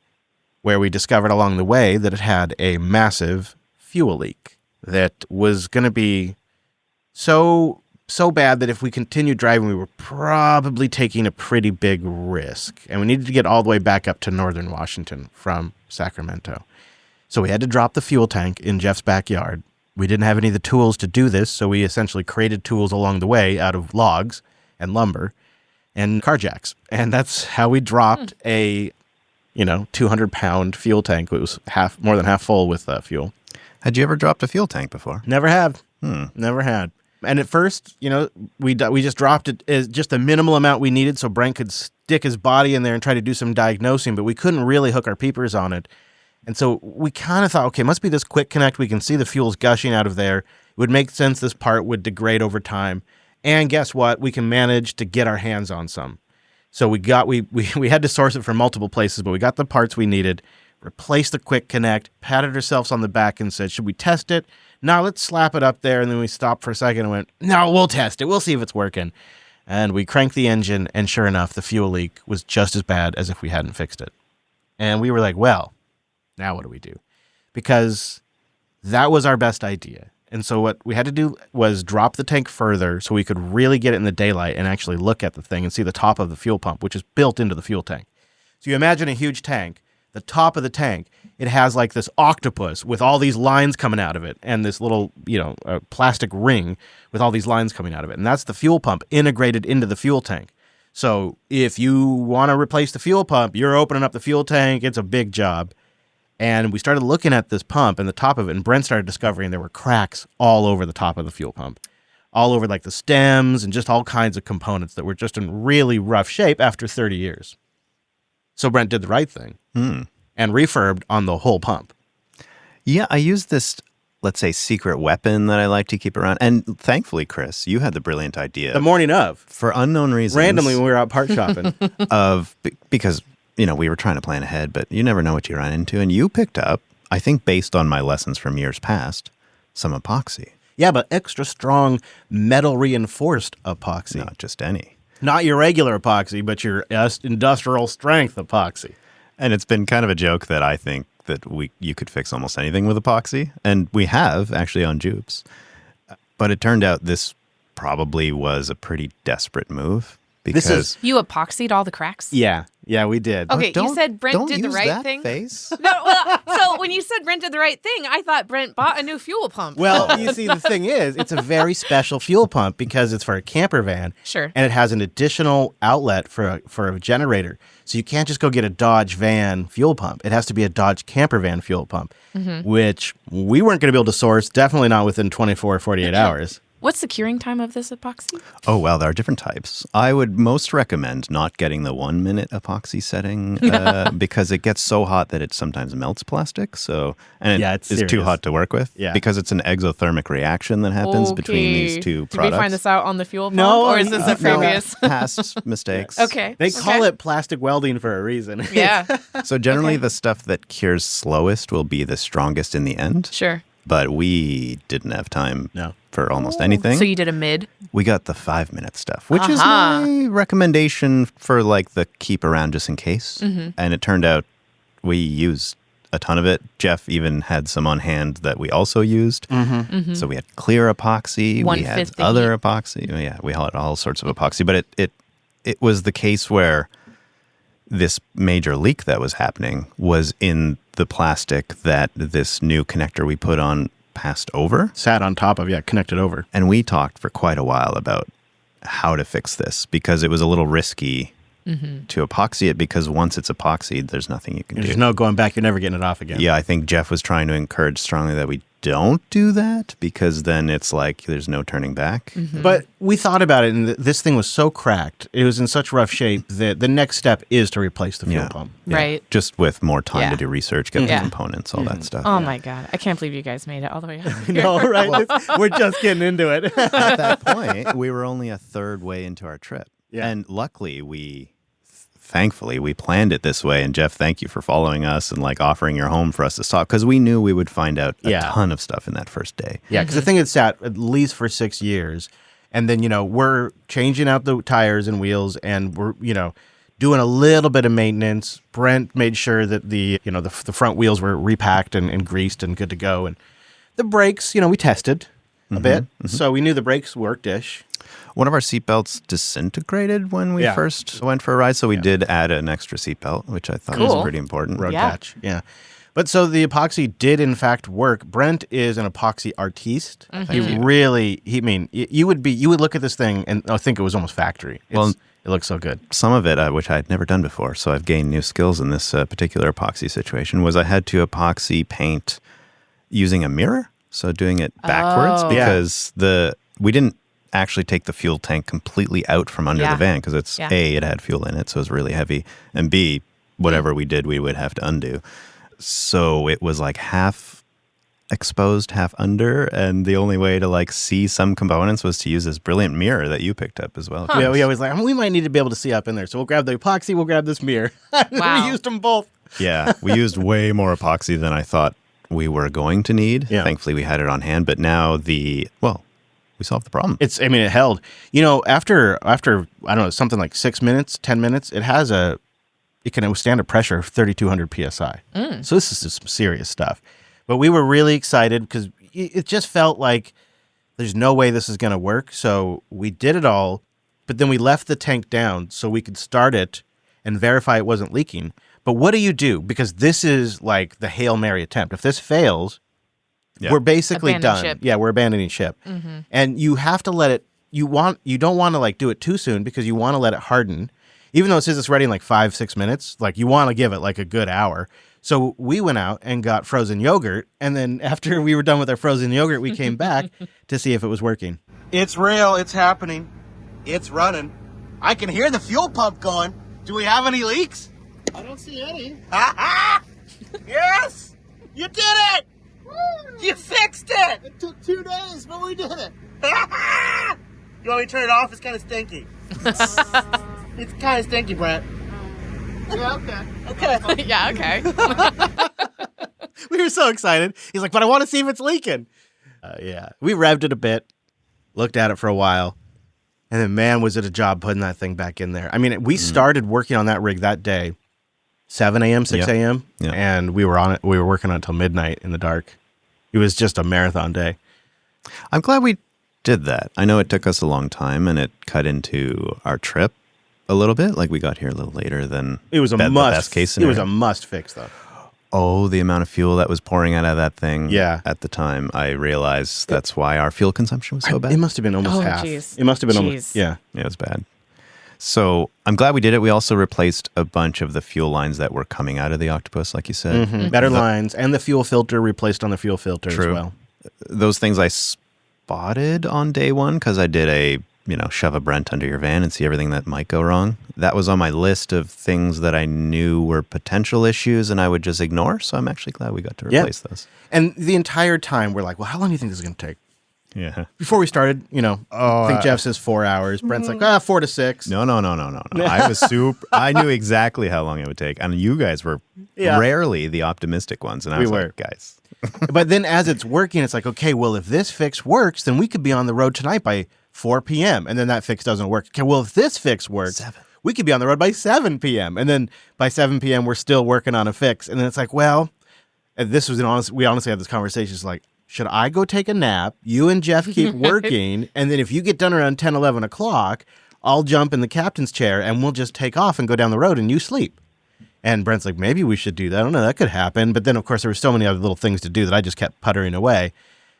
where we discovered along the way that it had a massive fuel leak that was going to be so bad that if we continued driving, we were probably taking a pretty big risk. And we needed to get all the way back up to northern Washington from Sacramento. So we had to drop the fuel tank in Jeff's backyard. We didn't have any of the tools to do this, so we essentially created tools along the way out of logs and lumber and car jacks. And that's how we dropped a 200-pound fuel tank. It was more than half full with fuel. Had you ever dropped a fuel tank before? Never have. Never had. And at first, we just dropped it as just the minimal amount we needed so Brent could stick his body in there and try to do some diagnosing, but we couldn't really hook our peepers on it. And so we kind of thought, okay, it must be this quick connect. We can see the fuel's gushing out of there. It would make sense this part would degrade over time. And guess what? We can manage to get our hands on some. So we had to source it from multiple places, but we got the parts we needed, replaced the quick connect, patted ourselves on the back and said, should we test it? No, let's slap it up there. And then we stopped for a second and went, no, we'll test it. We'll see if it's working. And we cranked the engine, and sure enough, the fuel leak was just as bad as if we hadn't fixed it. And we were like, well, now what do we do? Because that was our best idea. And so what we had to do was drop the tank further so we could really get it in the daylight and actually look at the thing and see the top of the fuel pump, which is built into the fuel tank. So you imagine a huge tank. The top of the tank, it has like this octopus with all these lines coming out of it and this little, plastic ring with all these lines coming out of it. And that's the fuel pump integrated into the fuel tank. So if you want to replace the fuel pump, you're opening up the fuel tank. It's a big job. And we started looking at this pump and the top of it, and Brent started discovering there were cracks all over the top of the fuel pump, all over like the stems and just all kinds of components that were just in really rough shape after 30 years. So Brent did the right thing and refurbed on the whole pump. Yeah, I used this, let's say, secret weapon that I like to keep around. And thankfully, Chris, you had the brilliant idea. The morning of. For unknown reasons. Randomly when we were out part shopping. Because we were trying to plan ahead, but you never know what you run into. And you picked up, I think based on my lessons from years past, some epoxy. Yeah, but extra strong metal reinforced epoxy. Not just any. Not your regular epoxy, but your industrial strength epoxy. And it's been kind of a joke that I think that you could fix almost anything with epoxy. And we have actually on Jupes. But it turned out this probably was a pretty desperate move. Because you epoxied all the cracks? Yeah. Yeah, we did. Okay, you said Brent did the right thing. No, well, so when you said Brent did the right thing, I thought Brent bought a new fuel pump. Well, you see, the thing is, it's a very special fuel pump because it's for a camper van. Sure. And it has an additional outlet for a generator. So you can't just go get a Dodge van fuel pump. It has to be a Dodge camper van fuel pump, which we weren't going to be able to source, definitely not within 24 or 48 hours. What's the curing time of this epoxy? Oh, well, there are different types. I would most recommend not getting the 1 minute epoxy setting because it gets so hot that it sometimes melts plastic. And it's too hot to work with because it's an exothermic reaction that happens between these two products. Did we find this out on the fuel pump or is this a previous? Past mistakes. Okay. They call it plastic welding for a reason. Yeah. So generally the stuff that cures slowest will be the strongest in the end. Sure. But we didn't have time for almost anything. So you did a mid? We got the 5 minute stuff, which is my recommendation for like the keep around just in case. And it turned out we used a ton of it. Jeff even had some on hand that we also used. So we had clear epoxy, we had other epoxy. Yeah, we had all sorts of epoxy. But it was the case where this major leak that was happening was in the plastic that this new connector we put on passed over. Sat on top of, connected over. And we talked for quite a while about how to fix this because it was a little risky to epoxy it because once it's epoxied, there's nothing you can do. There's no going back. You're never getting it off again. Yeah, I think Jeff was trying to encourage strongly that we don't do that because then it's like there's no turning back. But we thought about it, and this thing was so cracked. It was in such rough shape that the next step is to replace the fuel pump. Yeah. Right. Just with more time to do research, get the components, all that stuff. Oh, my God. I can't believe you guys made it all the way up. No, right? We're just getting into it. At that point, we were only a third way into our trip. Yeah. And luckily, thankfully, we planned it this way. And Jeff, thank you for following us and like offering your home for us to stop because we knew we would find out a ton of stuff in that first day. Yeah, because the thing had sat at least for 6 years. And then, we're changing out the tires and wheels and we're, doing a little bit of maintenance. Brent made sure that the front wheels were repacked and greased and good to go. And the brakes, we tested a bit. So we knew the brakes worked-ish. One of our seatbelts disintegrated when we first went for a ride, so we did add an extra seatbelt, which I thought was pretty important. Road patch, But so the epoxy did in fact work. Brent is an epoxy artiste. You would look at this thing and think it was almost factory. It looks so good. Some of it, which I had never done before, so I've gained new skills in this particular epoxy situation, was I had to epoxy paint using a mirror, so doing it backwards because we didn't actually take the fuel tank completely out from under the van because it's A, it had fuel in it, so it was really heavy, and B, whatever we did, we would have to undo. So it was like half exposed, half under, and the only way to like see some components was to use this brilliant mirror that you picked up as well. Yeah, we always we might need to be able to see up in there, so we'll grab the epoxy, we'll grab this mirror. We used them both. Yeah, we used way more epoxy than I thought we were going to need. Thankfully, we had it on hand, but now we solved the problem. It held. After I don't know, something like 6 minutes, 10 minutes, it can withstand a pressure of 3,200 psi. So this is just some serious stuff. But we were really excited because it just felt like there's no way this is going to work. So we did it all, but then we left the tank down so we could start it and verify it wasn't leaking. But what do you do? Because this is like the Hail Mary attempt. If this fails, we're basically done. Ship. Yeah, we're abandoning ship. And you have to let it, you don't want to like do it too soon because you want to let it harden. Even though it says it's ready in like 5-6 minutes, like you want to give it like a good hour. So we went out and got frozen yogurt. And then after we were done with our frozen yogurt, we came back to see if it was working. It's real. It's happening. It's running. I can hear the fuel pump going. Do we have any leaks? I don't see any. Yes! You did it! You fixed it! It took 2 days, but we did it. You want me to turn it off? It's kind of stinky. It's kind of stinky, Brent. Yeah, okay. Okay. Yeah, okay. We were so excited. He's like, but I want to see if it's leaking. We revved it a bit, looked at it for a while, and then, man, was it a job putting that thing back in there. We started working on that rig that day, 7 a.m., 6 a.m., and we were on it. We were working on it until midnight in the dark. It was just a marathon day. I'm glad we did that. I know it took us a long time, and it cut into our trip, a little bit. Like we got here a little later than It was a the must. best case It scenario. was a must fix, though. Oh, the amount of fuel that was pouring out of that thing. Yeah. At the time, I realized that's why our fuel consumption was so bad. It must have been almost half. Geez. It must have been Jeez. almost, yeah. Yeah, it was bad. So I'm glad we did it. We also replaced a bunch of the fuel lines that were coming out of the Octopus, like you said. Mm-hmm. Better lines, and the fuel filter replaced on the fuel filter as well. Those things I spotted on day one because I did a, shove a Brent under your van and see everything that might go wrong. That was on my list of things that I knew were potential issues and I would just ignore. So I'm actually glad we got to replace those. And the entire time we're like, well, how long do you think this is going to take? Yeah. Before we started, I think Jeff says 4 hours. Brent's like, 4 to 6. No. I was I knew exactly how long it would take. And you guys were rarely the optimistic ones. And I was like, guys. But then as it's working, it's like, okay, well, if this fix works, then we could be on the road tonight by 4 p.m. And then that fix doesn't work. Okay, well, if this fix works, we could be on the road by 7 p.m. And then by 7 p.m., we're still working on a fix. And then it's like, well, and this was we honestly had this conversation. It's like, should I go take a nap? You and Jeff keep working. And then if you get done around 10, 11 o'clock, I'll jump in the captain's chair and we'll just take off and go down the road and you sleep. And Brent's like, maybe we should do that. I don't know. That could happen. But then, of course, there were so many other little things to do that I just kept puttering away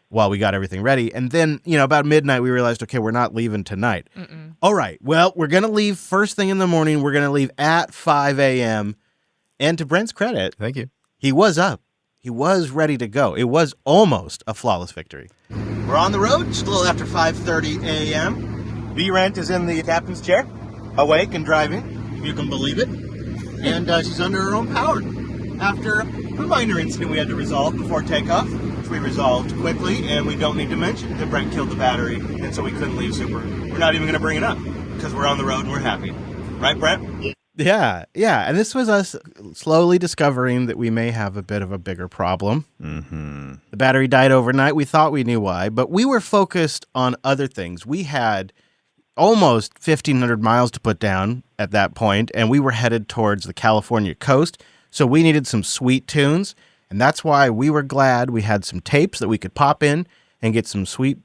while we got everything ready. And then, about midnight, we realized, okay, we're not leaving tonight. All right. Well, we're going to leave first thing in the morning. We're going to leave at 5 a.m. And to Brent's credit, thank you. He was up. He was ready to go. It was almost a flawless victory. We're on the road, just a little after 5:30 a.m. B-Rent is in the captain's chair, awake and driving, if you can believe it. And she's under her own power. After a minor incident we had to resolve before takeoff, which we resolved quickly, and we don't need to mention that Brent killed the battery, and so we couldn't leave super. We're not even going to bring it up, because we're on the road and we're happy. Right, Brent? Yeah. And this was us slowly discovering that we may have a bit of a bigger problem. Mm-hmm. The battery died overnight. We thought we knew why, but we were focused on other things. We had almost 1,500 miles to put down at that point, and we were headed towards the California coast, so we needed some sweet tunes, and that's why we were glad we had some tapes that we could pop in and get some sweet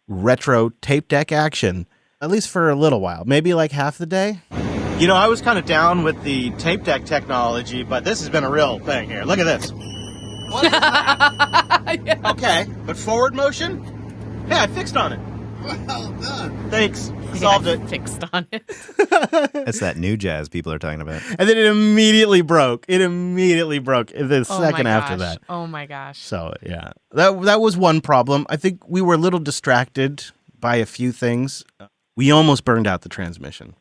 retro tape deck action, at least for a little while, maybe like half the day. I was kind of down with the tape deck technology, but this has been a real thing here. Look at this. Yeah. Okay, but forward motion? Yeah, I fixed on it. Well done. Thanks. Solved it. Fixed on it. That's that new jazz people are talking about. And then it immediately broke. The second after that. Oh my gosh. So, yeah. That was one problem. I think we were a little distracted by a few things. We almost burned out the transmission.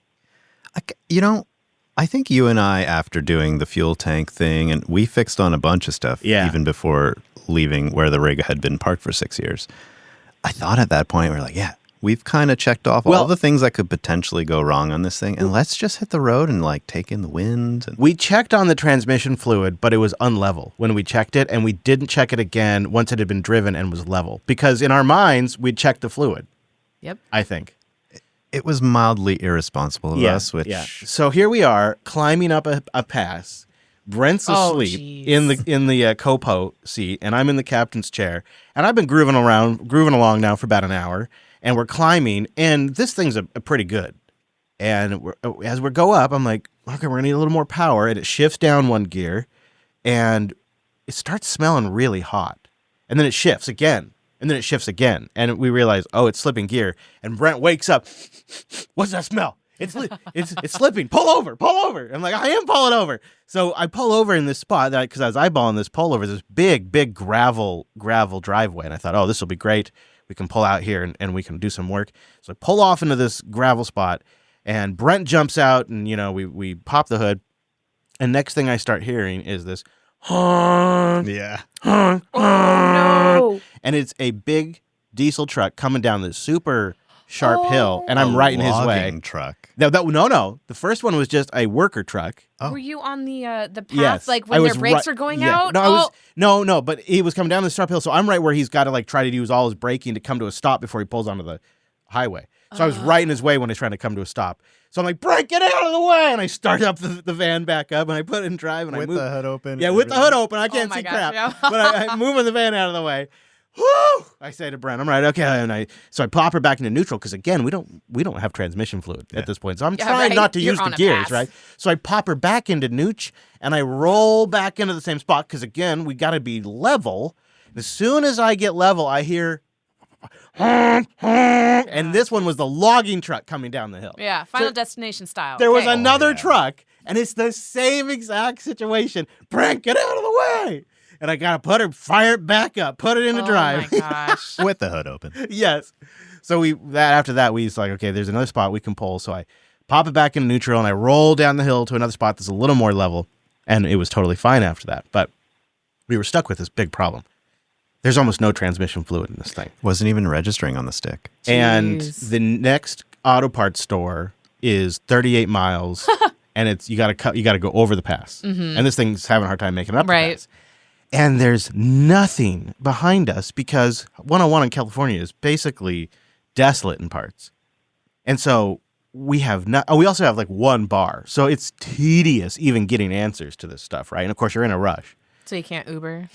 I think you and I, after doing the fuel tank thing, and we fixed on a bunch of stuff even before leaving where the rig had been parked for 6 years. I thought at that point, we were like, we've kind of checked off all the things that could potentially go wrong on this thing, and let's just hit the road and take in the wind. We checked on the transmission fluid, but it was unlevel when we checked it, and we didn't check it again once it had been driven and was level. Because in our minds, we'd checked the fluid. Yep. I think. It was mildly irresponsible of us, which... Yeah. So here we are, climbing up a pass. Brent's asleep in the copo seat, and I'm in the captain's chair. And I've been grooving along now for about an hour, and we're climbing, and this thing's a pretty good. And as we go up, I'm like, okay, we're going to need a little more power, and it shifts down one gear, and it starts smelling really hot. And then it shifts again. And then it shifts again, and we realize, it's slipping gear. And Brent wakes up. What's that smell? It's slipping. Pull over. I'm like, I am pulling over. So I pull over in this spot because I was eyeballing this pullover. This big gravel driveway, and I thought, this will be great. We can pull out here and we can do some work. So I pull off into this gravel spot, and Brent jumps out, and we pop the hood, and next thing I start hearing is this. Honk. Yeah. Honk. Oh, no. And it's a big diesel truck coming down this super sharp hill, and I'm right in his way. Truck. No. The first one was just a worker truck. Were you on the path, Yes. like when their brakes were going out? No, but he was coming down the sharp hill, so I'm right where he's got to try to use all his braking to come to a stop before he pulls onto the highway. So I was right in his way when he's trying to come to a stop. So I'm like, Brent, get out of the way! And I start up the van back up, and I put it in drive, and I move. With the hood open? Yeah, with the hood open. I can't see gosh, crap. yeah. But I'm moving the van out of the way. Whoo! I say to Brent, I'm right, okay. And so I pop her back into neutral because, again, we don't have transmission fluid at this point. So I'm trying not to use the gears, right? So I pop her back into nooch and I roll back into the same spot because, again, we got to be level. As soon as I get level, I hear... and this one was the logging truck coming down the hill. Yeah, Final Destination style. There was another truck, and it's the same exact situation. Brent, get out of the way! And I gotta fire it back up, put it in the drive. Oh my gosh. With the hood open. Yes. So after that, we was like, okay, there's another spot we can pull. So I pop it back into neutral, and I roll down the hill to another spot that's a little more level, and it was totally fine after that. But we were stuck with this big problem. There's almost no transmission fluid in this thing. Wasn't even registering on the stick. Jeez. And the next auto parts store is 38 miles, and you got to go over the pass. Mm-hmm. And this thing's having a hard time making it up the pass. And there's nothing behind us because 101 in California is basically desolate in parts. And so we also have like one bar. So it's tedious even getting answers to this stuff, right? And of course you're in a rush. So you can't Uber?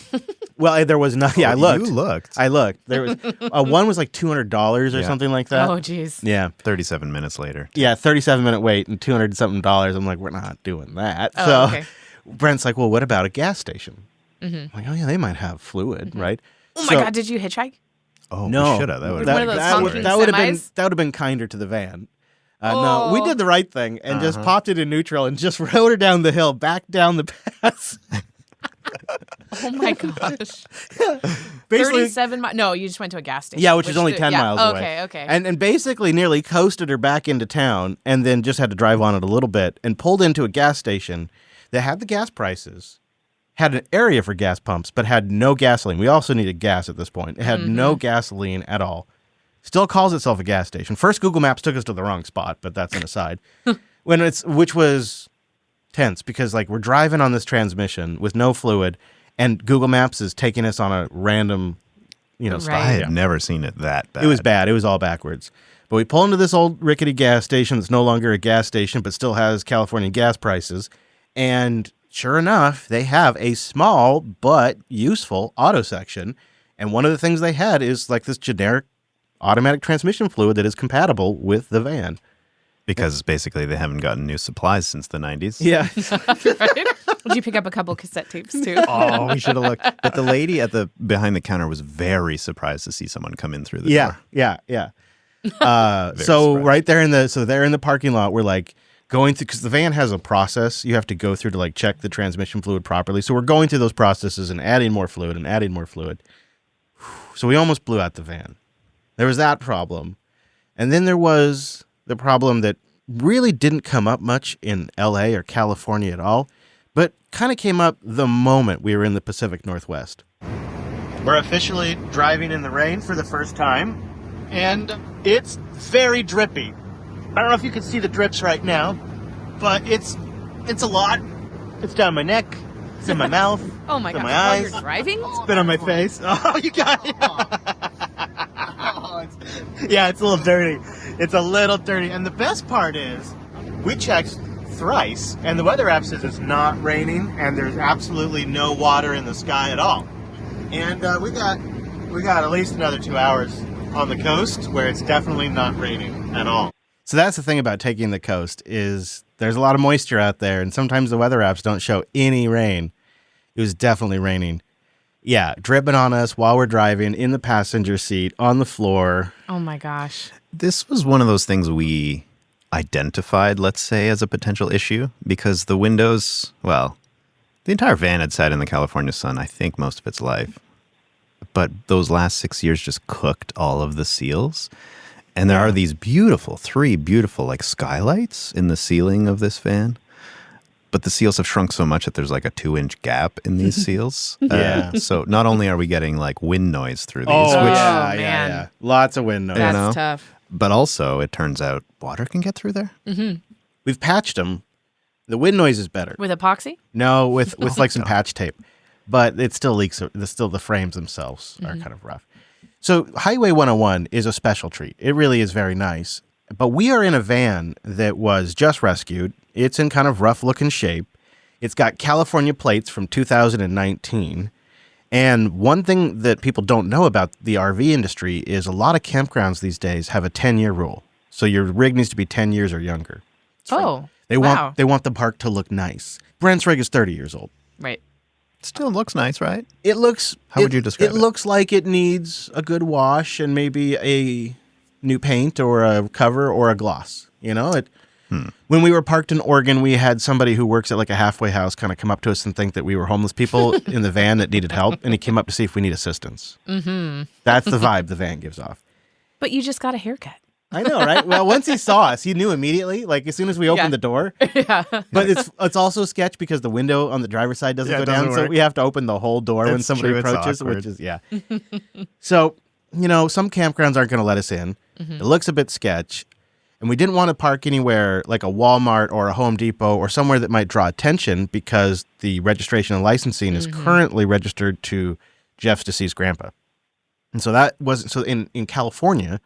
Well, there was nothing. Yeah, I looked. You looked. I looked. There was one was like $200 or something like that. Oh, geez. Yeah. 37 minutes later. Yeah, 37-minute wait and $200 something. I'm like, we're not doing that. Oh, so okay. Brent's like, well, what about a gas station? Mm-hmm. I'm like, oh yeah, they might have fluid, right? Oh my God, did you hitchhike? Oh, no, we should have. That would one of those honking that would have been kinder to the van. No, we did the right thing and just popped it in neutral and just rode her down the hill, back down the pass. Oh my gosh. 37 miles. No, you just went to a gas station. Yeah, which is only 10 miles away. Okay. And basically nearly coasted her back into town and then just had to drive on it a little bit and pulled into a gas station that had the gas prices, had an area for gas pumps, but had no gasoline. We also needed gas at this point. It had no gasoline at all. Still calls itself a gas station. First, Google Maps took us to the wrong spot, but that's an aside. Which was tense because like we're driving on this transmission with no fluid, and Google Maps is taking us on a random, spot. I had never seen it that bad. It was bad. It was all backwards. But we pull into this old rickety gas station that's no longer a gas station, but still has California gas prices. And sure enough, they have a small but useful auto section. And one of the things they had is like this generic automatic transmission fluid that is compatible with the van. Because basically they haven't gotten new supplies since the 90s. Yeah. Did you pick up a couple cassette tapes too? Oh, we should have looked. But the lady behind the counter was very surprised to see someone come in through the door. Yeah. So right there they're in the parking lot. We're like going through, because the van has a process you have to go through to like check the transmission fluid properly. So we're going through those processes and adding more fluid. So we almost blew out the van. There was that problem. And then there was the problem that really didn't come up much in LA or California at all, but kind of came up the moment we were in the Pacific Northwest. We're officially driving in the rain for the first time, and it's very drippy. I don't know if you can see the drips right now, but it's a lot. It's down my neck, it's in my mouth, Oh my it's in God! my While eyes, you're driving? it's been on my face. Oh, you got it. Yeah, it's a little dirty. It's a little dirty. And the best part is, we checked thrice, and the weather app says it's not raining, and there's absolutely no water in the sky at all. And we got at least another 2 hours on the coast where it's definitely not raining at all. So that's the thing about taking the coast is there's a lot of moisture out there, and sometimes the weather apps don't show any rain. It was definitely raining. Yeah, dripping on us while we're driving in the passenger seat, on the floor. Oh my gosh. This was one of those things we identified, let's say, as a potential issue because the windows, well, the entire van had sat in the California sun, I think, most of its life. But those last 6 years just cooked all of the seals. And there are these three beautiful like skylights in the ceiling of this van. But the seals have shrunk so much that there's like a 2-inch gap in these seals. So not only are we getting like wind noise through these, yeah. Lots of wind noise. That's tough. But also, it turns out water can get through there. Mm-hmm. We've patched them. The wind noise is better. With epoxy? No, with like some patch tape. But it still leaks. The frames themselves are kind of rough. So Highway 101 is a special treat. It really is very nice. But we are in a van that was just rescued. It's in kind of rough looking shape. It's got California plates from 2019. And one thing that people don't know about the RV industry is a lot of campgrounds these days have a 10-year rule. So your rig needs to be 10 years or younger. They want the park to look nice. Brent's rig is 30 years old. Right. Still looks nice, right? It looks... How would you describe it? It looks like it needs a good wash and maybe a new paint or a cover or a gloss. You know, when we were parked in Oregon, we had somebody who works at like a halfway house kind of come up to us and think that we were homeless people in the van that needed help. And he came up to see if we need assistance. Mm-hmm. That's the vibe the van gives off. But you just got a haircut. I know, right? Well, once he saw us, he knew immediately, like as soon as we opened the door. Yeah. But it's also sketch because the window on the driver's side doesn't go down. So we have to open the whole door when somebody approaches, which is, So, you know, some campgrounds aren't going to let us in. Mm-hmm. It looks a bit sketch. And we didn't want to park anywhere like a Walmart or a Home Depot or somewhere that might draw attention because the registration and licensing is currently registered to Jeff's deceased grandpa. And so that wasn't, so in California,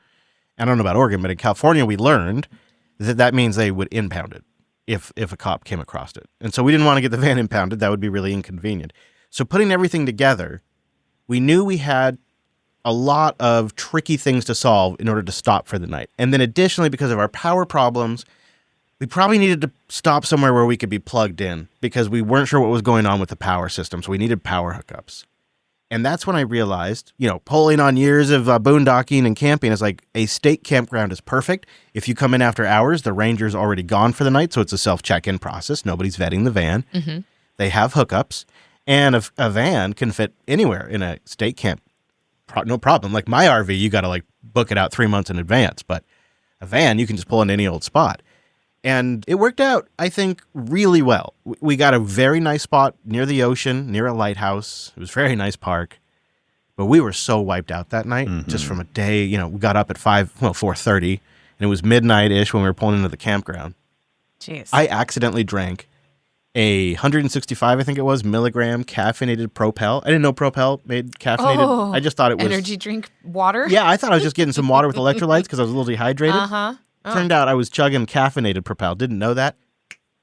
I don't know about Oregon, but in California, we learned that means they would impound it if a cop came across it. And so we didn't want to get the van impounded. That would be really inconvenient. So putting everything together, we knew we had a lot of tricky things to solve in order to stop for the night. And then additionally, because of our power problems, we probably needed to stop somewhere where we could be plugged in because we weren't sure what was going on with the power system. So we needed power hookups. And that's when I realized, you know, pulling on years of boondocking and camping is like a state campground is perfect. If you come in after hours, the ranger's already gone for the night. So it's a self-check-in process. Nobody's vetting the van. Mm-hmm. They have hookups. And a van can fit anywhere in a state camp. No problem. Like my RV, you got to like book it out 3 months in advance. But a van, you can just pull in any old spot. And it worked out, I think, really well. We got a very nice spot near the ocean, near a lighthouse. It was a very nice park. But we were so wiped out that night, just from a day, you know, we got up at 4:30, and it was midnight-ish when we were pulling into the campground. Jeez. I accidentally drank a 165, I think it was, milligram caffeinated Propel. I didn't know Propel made caffeinated. I just thought it was... Energy drink water? Yeah, I thought I was just getting some water with electrolytes because I was a little dehydrated. Uh-huh. Turned out I was chugging caffeinated Propel. Didn't know that.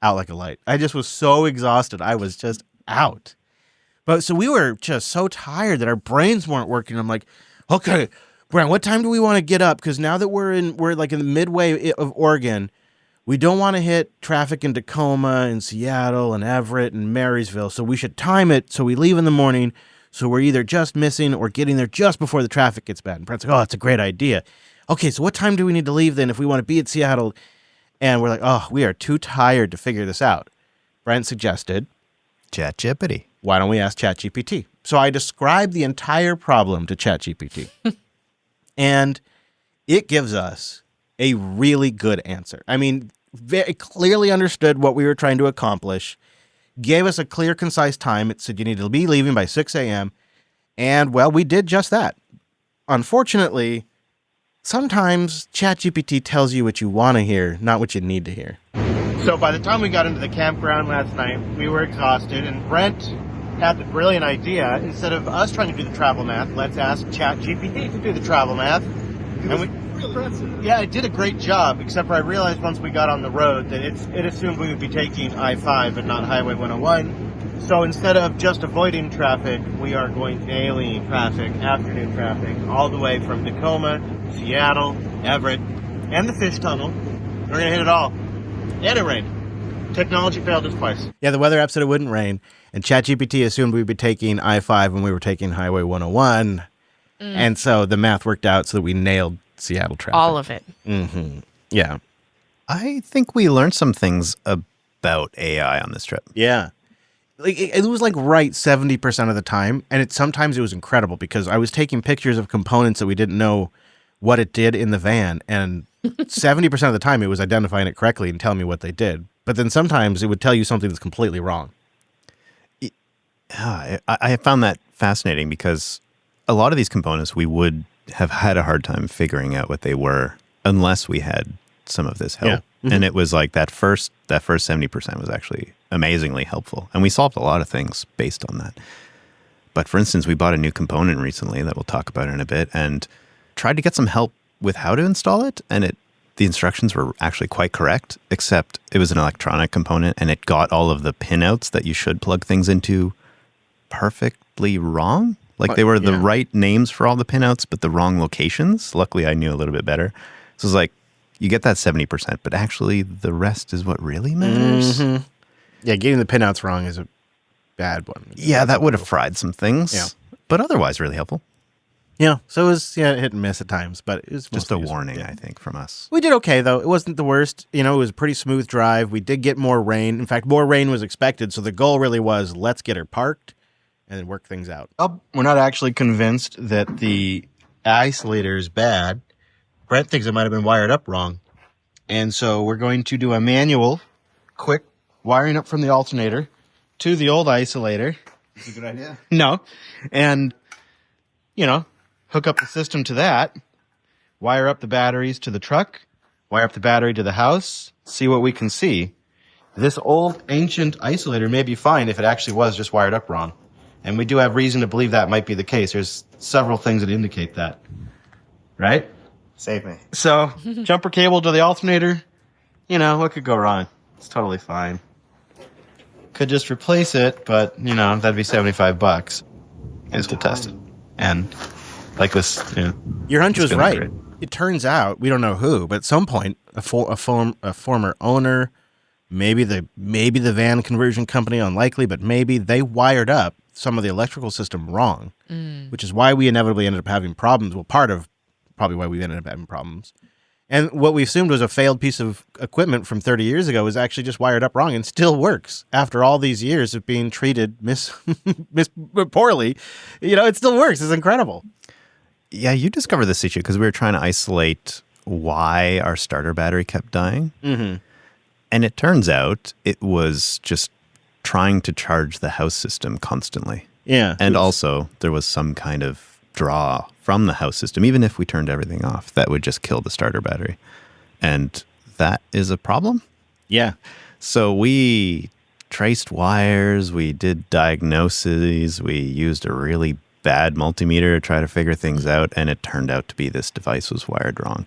Out like a light. I just was so exhausted. I was just out. But so we were just so tired that our brains weren't working. I'm like, okay, Brent, what time do we want to get up? Because now that we're like in the midway of Oregon, we don't want to hit traffic in Tacoma and Seattle and Everett and Marysville. So we should time it so we leave in the morning. So we're either just missing or getting there just before the traffic gets bad. And Brent's like, oh, that's a great idea. Okay, so what time do we need to leave then if we want to be at Seattle? And we're like, oh, we are too tired to figure this out. Brent suggested ChatGPT. Why don't we ask ChatGPT? So I described the entire problem to ChatGPT. And it gives us a really good answer. I mean, very clearly understood what we were trying to accomplish, gave us a clear, concise time. It said you need to be leaving by 6 a.m. And, well, we did just that. Unfortunately, sometimes ChatGPT tells you what you want to hear, not what you need to hear. So by the time we got into the campground last night, we were exhausted, and Brent had the brilliant idea, instead of us trying to do the travel math, let's ask ChatGPT to do the travel math. Yeah, it did a great job, except for I realized once we got on the road that it assumed we would be taking I-5 and not Highway 101. So instead of just avoiding traffic, we are going daily traffic, afternoon traffic, all the way from Tacoma, Seattle, Everett, and the fish tunnel. We're going to hit it all. And it rained. Technology failed us twice. Yeah, the weather app said it wouldn't rain, and ChatGPT assumed we'd be taking I-5 when we were taking Highway 101. And so the math worked out so that we nailed Seattle traffic. All of it. Mm-hmm. Yeah. I think we learned some things about AI on this trip. Yeah. Like it was like right 70% of the time, and sometimes it was incredible because I was taking pictures of components that we didn't know what it did in the van, and 70% of the time it was identifying it correctly and telling me what they did. But then sometimes it would tell you something that's completely wrong. I found that fascinating because a lot of these components we would have had a hard time figuring out what they were unless we had some of this help. Yeah. Mm-hmm. And it was like that first 70% was actually amazingly helpful. And we solved a lot of things based on that. But for instance, we bought a new component recently that we'll talk about in a bit and tried to get some help with how to install it. And the instructions were actually quite correct, except it was an electronic component and it got all of the pinouts that you should plug things into perfect mostly wrong. Like they were the right names for all the pinouts, but the wrong locations. Luckily, I knew a little bit better. So it's like, you get that 70%, but actually the rest is what really matters. Mm-hmm. Yeah, getting the pinouts wrong is a bad one. Yeah, that would have fried some things. Yeah. But otherwise, really helpful. Yeah, so it was hit and miss at times, but it was Just a mostly warning, useful. I think, from us. We did okay, though. It wasn't the worst. It was a pretty smooth drive. We did get more rain. In fact, more rain was expected, so the goal really was, let's get her parked and then work things out. We're not actually convinced that the isolator is bad. Brent thinks it might have been wired up wrong. And so we're going to do a manual, quick wiring up from the alternator to the old isolator. That's a good idea. No. And, hook up the system to that, wire up the batteries to the truck, wire up the battery to the house, see what we can see. This old ancient isolator may be fine if it actually was just wired up wrong. And we do have reason to believe that might be the case. There's several things that indicate that. Right? Save me. So, jumper cable to the alternator, what could go wrong? It's totally fine. Could just replace it, but, that'd be $75 is to test it. And like this, Your hunch was right. Great. It turns out, we don't know who, but at some point, a former owner, maybe the van conversion company, unlikely, but maybe they wired up some of the electrical system wrong, which is why we inevitably ended up having problems. Well, part of probably why we ended up having problems. And what we assumed was a failed piece of equipment from 30 years ago is actually just wired up wrong and still works after all these years of being treated poorly. It still works. It's incredible. Yeah, you discovered this issue because we were trying to isolate why our starter battery kept dying. Mm-hmm. And it turns out it was just trying to charge the house system constantly. Yeah. And also there was some kind of draw from the house system, even if we turned everything off, that would just kill the starter battery. And that is a problem. Yeah. So we traced wires, we did diagnoses, we used a really bad multimeter to try to figure things out, and it turned out to be this device was wired wrong.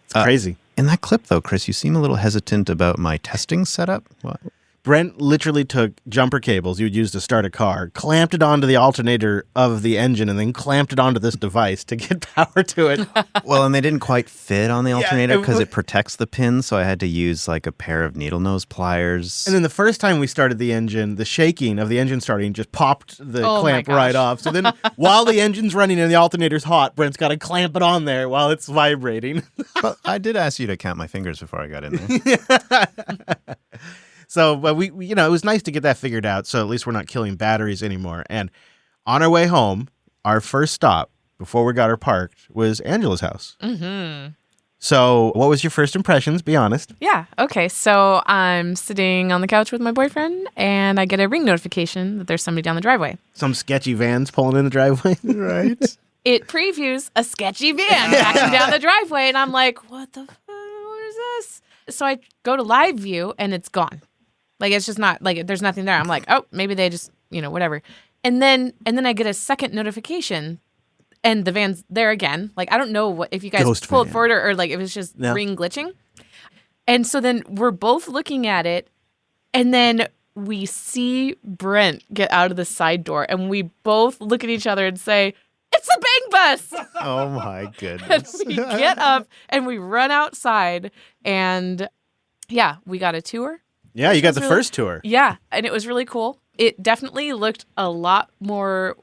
It's crazy. In that clip, though, Chris, you seem a little hesitant about my testing setup. What? Brent literally took jumper cables you would use to start a car, clamped it onto the alternator of the engine, and then clamped it onto this device to get power to it. Well, and they didn't quite fit on the alternator because it protects the pin, so I had to use like a pair of needle nose pliers. And then the first time we started the engine, the shaking of the engine starting just popped the clamp right off. So then while the engine's running and the alternator's hot, Brent's got to clamp it on there while it's vibrating. But I did ask you to count my fingers before I got in there. So, but we it was nice to get that figured out. So at least we're not killing batteries anymore. And on our way home, our first stop before we got her parked was Angela's house. Mm-hmm. So what was your first impressions? Be honest. Yeah. Okay. So I'm sitting on the couch with my boyfriend, and I get a ring notification that there's somebody down the driveway. Some sketchy vans pulling in the driveway. Right. It previews a sketchy van backing down the driveway, and I'm like, what the fuck? What is this? So I go to live view, and it's gone. Like, it's just not, like, there's nothing there. I'm like, oh, maybe they just, whatever. And then I get a second notification, and the van's there again. Like, I don't know if you guys pulled forward or like, it was just ring glitching. And so then we're both looking at it, and then we see Brent get out of the side door, and we both look at each other and say, it's a bang bus! Oh, my goodness. And we get up, and we run outside, and, yeah, we got a tour. Yeah, you got the first tour. Yeah, and it was really cool. It definitely looked a lot more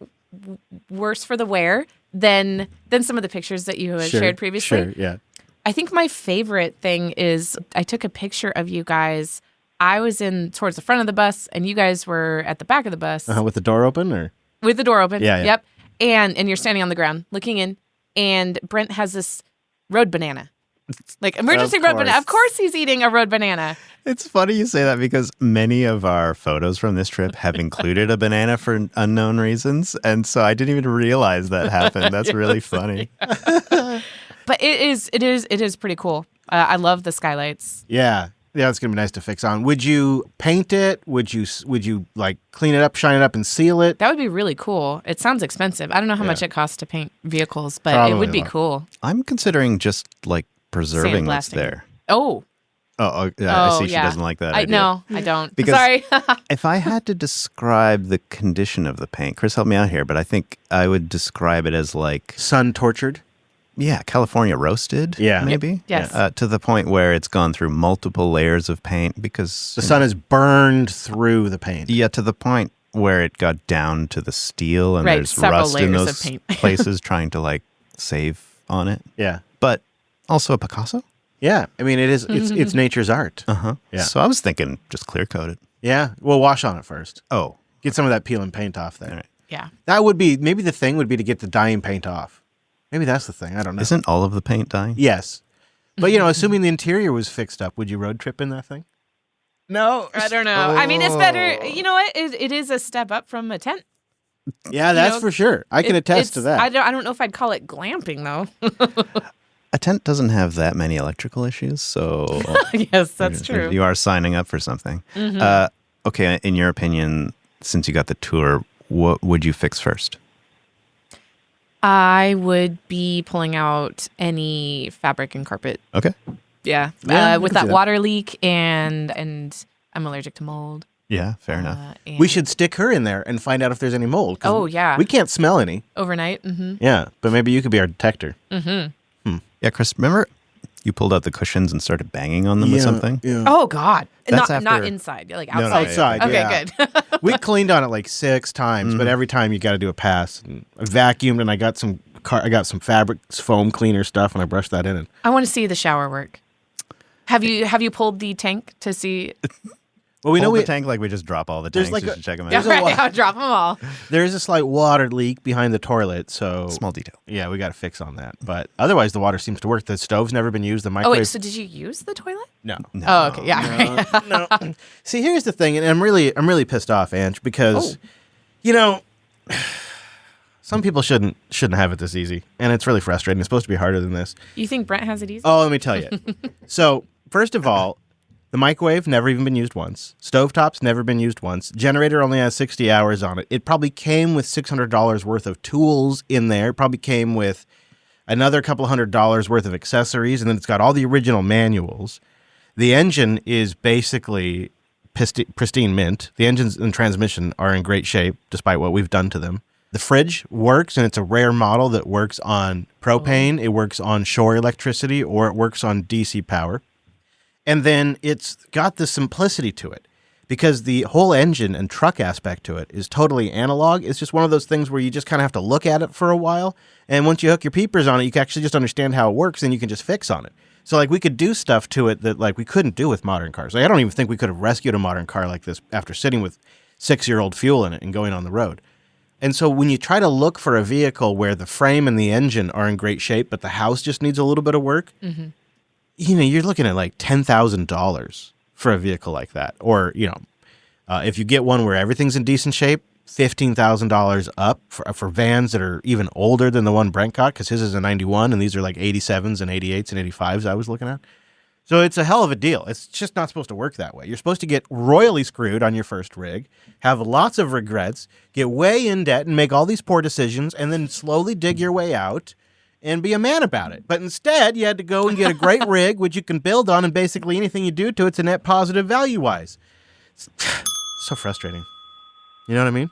worse for the wear than some of the pictures that you had shared previously. Sure, yeah. I think my favorite thing is I took a picture of you guys. I was in towards the front of the bus, and you guys were at the back of the bus. With the door open, or? With the door open, yeah. Yep. And you're standing on the ground looking in, and Brent has this road banana. Like, emergency road banana. Of course he's eating a road banana. It's funny you say that because many of our photos from this trip have included a banana for unknown reasons. And so I didn't even realize that happened. That's really funny. But it is pretty cool. I love the skylights. Yeah. Yeah, it's going to be nice to fix on. Would you paint it? Would you like clean it up, shine it up, and seal it? That would be really cool. It sounds expensive. I don't know how much it costs to paint vehicles, but Probably it would be cool. I'm considering just like preserving what's there. Oh. I see she doesn't like that idea. No, I don't. Because Sorry. if I had to describe the condition of the paint, Chris, help me out here, but I think I would describe it as like... Sun tortured? Yeah, California roasted, maybe? Yes. To the point where it's gone through multiple layers of paint because... The sun has burned through the paint. Yeah, to the point where it got down to the steel and there's several rust in layers those of paint. places trying to like save on it. Yeah. But also a Picasso? Yeah. I mean, it's nature's art. Uh-huh. Yeah. So I was thinking just clear coat it. Yeah. Well, wash on it first. Oh. Get some of that peel and paint off there. All right. Yeah. That would be, maybe the thing would be to get the dyeing paint off. Maybe that's the thing. I don't know. Isn't all of the paint dying? Yes. But, assuming the interior was fixed up, would you road trip in that thing? No. I don't know. I mean, it's better. You know what? It is a step up from a tent. Yeah, that's for sure. I can attest to that. I don't know if I'd call it glamping, though. A tent doesn't have that many electrical issues, so... Yes, that's true. You are signing up for something. Okay, in your opinion, since you got the tour, what would you fix first? I would be pulling out any fabric and carpet. Okay. Yeah, with that water leak and I'm allergic to mold. Yeah, fair enough. We should stick her in there and find out if there's any mold. Oh, yeah. We can't smell any. Overnight. Mm-hmm. Yeah, but maybe you could be our detector. Mm-hmm. Yeah, Chris, remember you pulled out the cushions and started banging on them with something? Yeah. Oh, God. That's Not inside, like outside. No, outside, Okay, yeah. good. We cleaned on it like 6 times, but every time you got to do a pass. And I vacuumed and I got some fabric foam cleaner stuff and I brushed that in. And I want to see the shower work. Have you pulled the tank to see? Well, we know the tank like we just drop all the tanks like just to check them Yeah, out. right. I'll drop them all. There is a slight water leak behind the toilet, so small detail. Yeah, we got to fix on that. But otherwise, the water seems to work. The stove's never been used. The Oh microwave. wait, so did you use the toilet? No. Oh, okay. Yeah. No. See, here's the thing, and I'm really pissed off, Ange, because some people shouldn't have it this easy, and it's really frustrating. It's supposed to be harder than this. You think Brent has it easy? Oh, let me tell you. So, first of all, the microwave never even been used once. Stovetop's never been used once. Generator only has 60 hours on it. It probably came with $600 worth of tools in there. It probably came with another couple $100 worth of accessories, and then it's got all the original manuals. The engine is basically pristine mint. The engines and transmission are in great shape, despite what we've done to them. The fridge works, and it's a rare model that works on propane. It works on shore electricity, or it works on DC power. And then it's got the simplicity to it because the whole engine and truck aspect to it is totally analog. It's just one of those things where you just kind of have to look at it for a while. And once you hook your peepers on it, you can actually just understand how it works and you can just fix on it. So like we could do stuff to it that like we couldn't do with modern cars. Like, I don't even think we could have rescued a modern car like this after sitting with 6-year-old fuel in it and going on the road. And so when you try to look for a vehicle where the frame and the engine are in great shape, but the house just needs a little bit of work, you're looking at like $10,000 for a vehicle like that. Or, if you get one where everything's in decent shape, $15,000 up for vans that are even older than the one Brent got, because his is a 91 and these are like 87s and 88s and 85s I was looking at. So it's a hell of a deal. It's just not supposed to work that way. You're supposed to get royally screwed on your first rig, have lots of regrets, get way in debt and make all these poor decisions, and then slowly dig your way out and be a man about it. But instead, you had to go and get a great rig, which you can build on, and basically anything you do to it's a net positive value-wise. It's so frustrating. You know what I mean?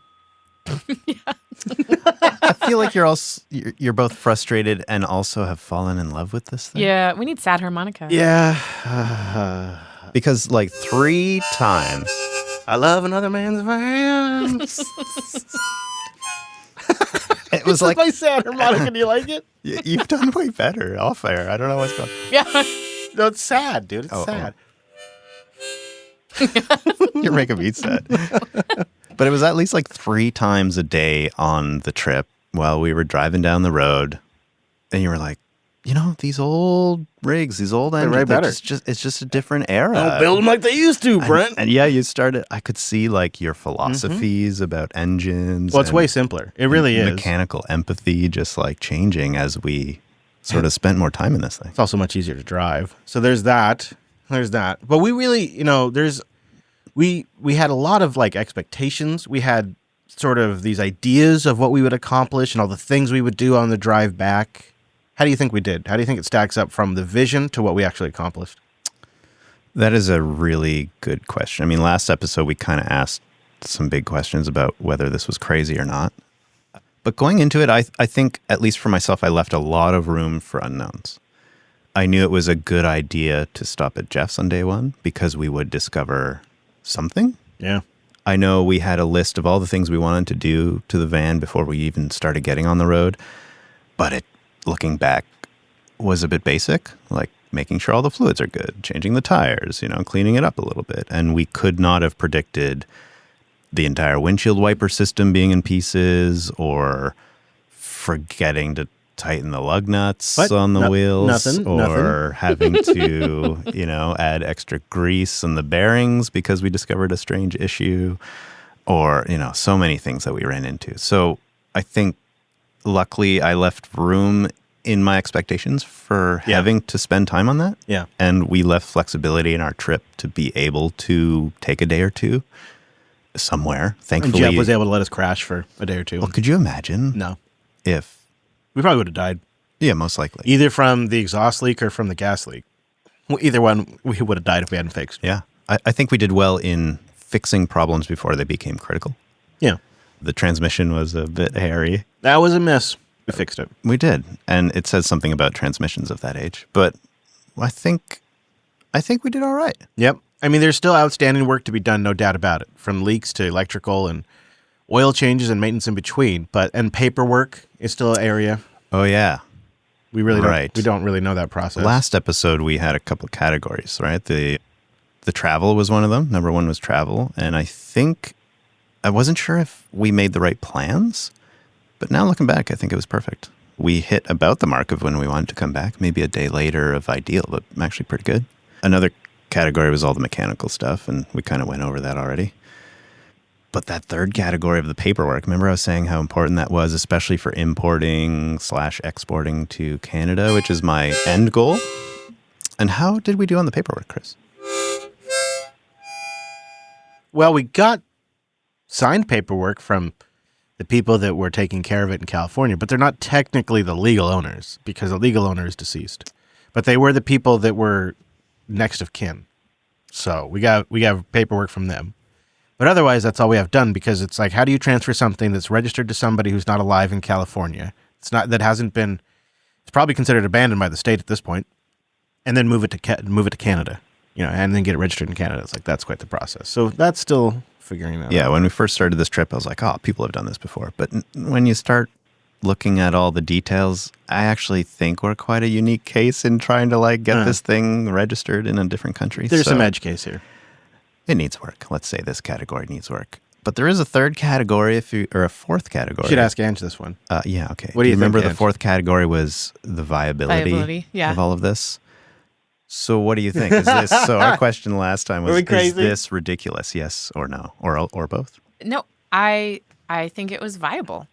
I feel like you're both frustrated and also have fallen in love with this thing. Yeah, we need sad harmonica. Yeah. Because like 3 times. I love another man's vans. It was like my sad harmonica. Do you like it? You've done way better off air. I don't know what's going on. Yeah. No, it's sad, dude. It's sad. You're making me sad. But it was at least like 3 times a day on the trip while we were driving down the road. And you were like, these old rigs, these old engines, it's just a different era. Don't build them like they used to, Brent. And yeah, I could see like your philosophies about engines. Well, it's way simpler. It really is. Mechanical empathy just like changing as we sort of spent more time in this thing. It's also much easier to drive. So there's that. But we really, we had a lot of like expectations. We had sort of these ideas of what we would accomplish and all the things we would do on the drive back. How do you think we did? How do you think it stacks up from the vision to what we actually accomplished? That is a really good question. I mean, last episode, we kind of asked some big questions about whether this was crazy or not. But going into it, I think, at least for myself, I left a lot of room for unknowns. I knew it was a good idea to stop at Jeff's on day one because we would discover something. Yeah. I know we had a list of all the things we wanted to do to the van before we even started getting on the road. But it, looking back, was a bit basic, like making sure all the fluids are good, changing the tires, cleaning it up a little bit. And we could not have predicted the entire windshield wiper system being in pieces or forgetting to tighten the lug nuts on the wheels or having to, add extra grease on the bearings because we discovered a strange issue or, so many things that we ran into. So I think luckily I left room in my expectations for having to spend time on that. Yeah. And we left flexibility in our trip to be able to take a day or two somewhere. Thankfully. And Jeff was able to let us crash for a day or two. Well, could you imagine? No. If we probably would have died. Yeah, most likely. Either from the exhaust leak or from the gas leak. Well, either one, we would have died if we hadn't fixed. Yeah. I think we did well in fixing problems before they became critical. Yeah. The transmission was a bit hairy. That was a miss. We fixed it. We did. And it says something about transmissions of that age. But I think we did all right. Yep. I mean, there's still outstanding work to be done, no doubt about it. From leaks to electrical and oil changes and maintenance in between. And paperwork is still an area. Oh, yeah. We really don't. We don't really know that process. Last episode, we had a couple of categories, right? The travel was one of them. Number one was travel. And I wasn't sure if we made the right plans. But now looking back, I think it was perfect. We hit about the mark of when we wanted to come back. Maybe a day later of ideal, but actually pretty good. Another category was all the mechanical stuff, and we kind of went over that already. But that third category of the paperwork, remember I was saying how important that was, especially for importing/exporting to Canada, which is my end goal. And how did we do on the paperwork, Chris? Well, we got signed paperwork from the people that were taking care of it in California, but they're not technically the legal owners because the legal owner is deceased. But they were the people that were next of kin. So we got paperwork from them. But otherwise, that's all we have done because it's like, how do you transfer something that's registered to somebody who's not alive in California? It's probably considered abandoned by the state at this point, and then move it to Canada, and then get it registered in Canada. It's like, that's quite the process. So that's still figuring out. Yeah, when we first started this trip, I was like, oh, people have done this before. But when you start looking at all the details, I actually think we're quite a unique case in trying to get this thing registered in a different country. There's some edge case here. It needs work. Let's say this category needs work. But there is a third category, or a fourth category. You should ask Ange this one. Yeah, okay. What do you remember think, the fourth category was the viability of all of this? So what do you think? Is this so our question last time was, is this ridiculous? Yes or no? Or both? No, I think it was viable.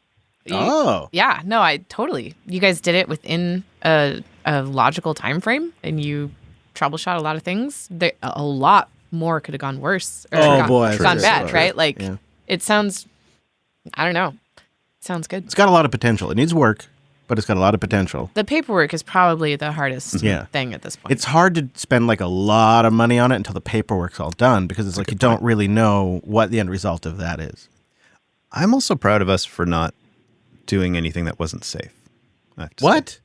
Yeah, no, I totally. You guys did it within a logical time frame, and you troubleshot a lot of things. A lot more could have gone worse or gone bad, right? It sounds, I don't know. It sounds good. It's got a lot of potential. It needs work, but it's got a lot of potential. The paperwork is probably the hardest thing at this point. It's hard to spend a lot of money on it until the paperwork's all done because it's you don't really know what the end result of that is. I'm also proud of us for not doing anything that wasn't safe. What?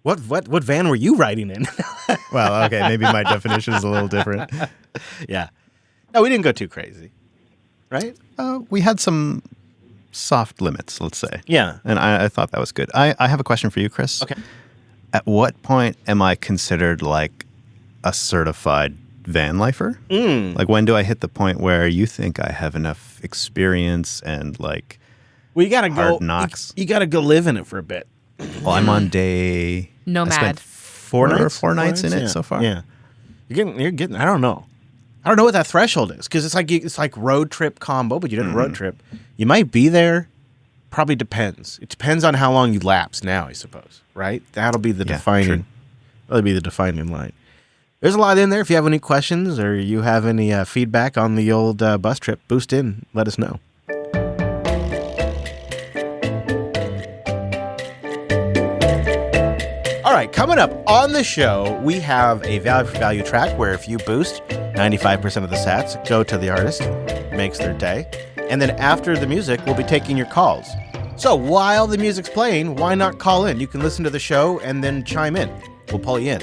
What van were you riding in? Well, okay, maybe my definition is a little different. Yeah. No, we didn't go too crazy, right? We had some soft limits, let's say. Yeah. And I thought that was good. I have a question for you, Chris. Okay. At what point am I considered a certified van lifer? When do I hit the point where you think I have enough experience and well, you gotta hard knocks? You gotta go live in it for a bit. Well, I'm on day nomad. I spent four nights in it so far. Yeah. You're getting. I don't know what that threshold is because it's like road trip combo, but you did a road trip. You might be there. Probably depends. It depends on how long you lapse now, I suppose. Right? That'll be the defining. True. That'll be the defining line. There's a lot in there. If you have any questions or you have any feedback on the old bus trip, boost in. Let us know. All right, coming up on the show, we have a value for value track where if you boost, 95% of the sats go to the artist, makes their day. And then after the music, we'll be taking your calls. So while the music's playing, why not call in? You can listen to the show and then chime in. We'll pull you in.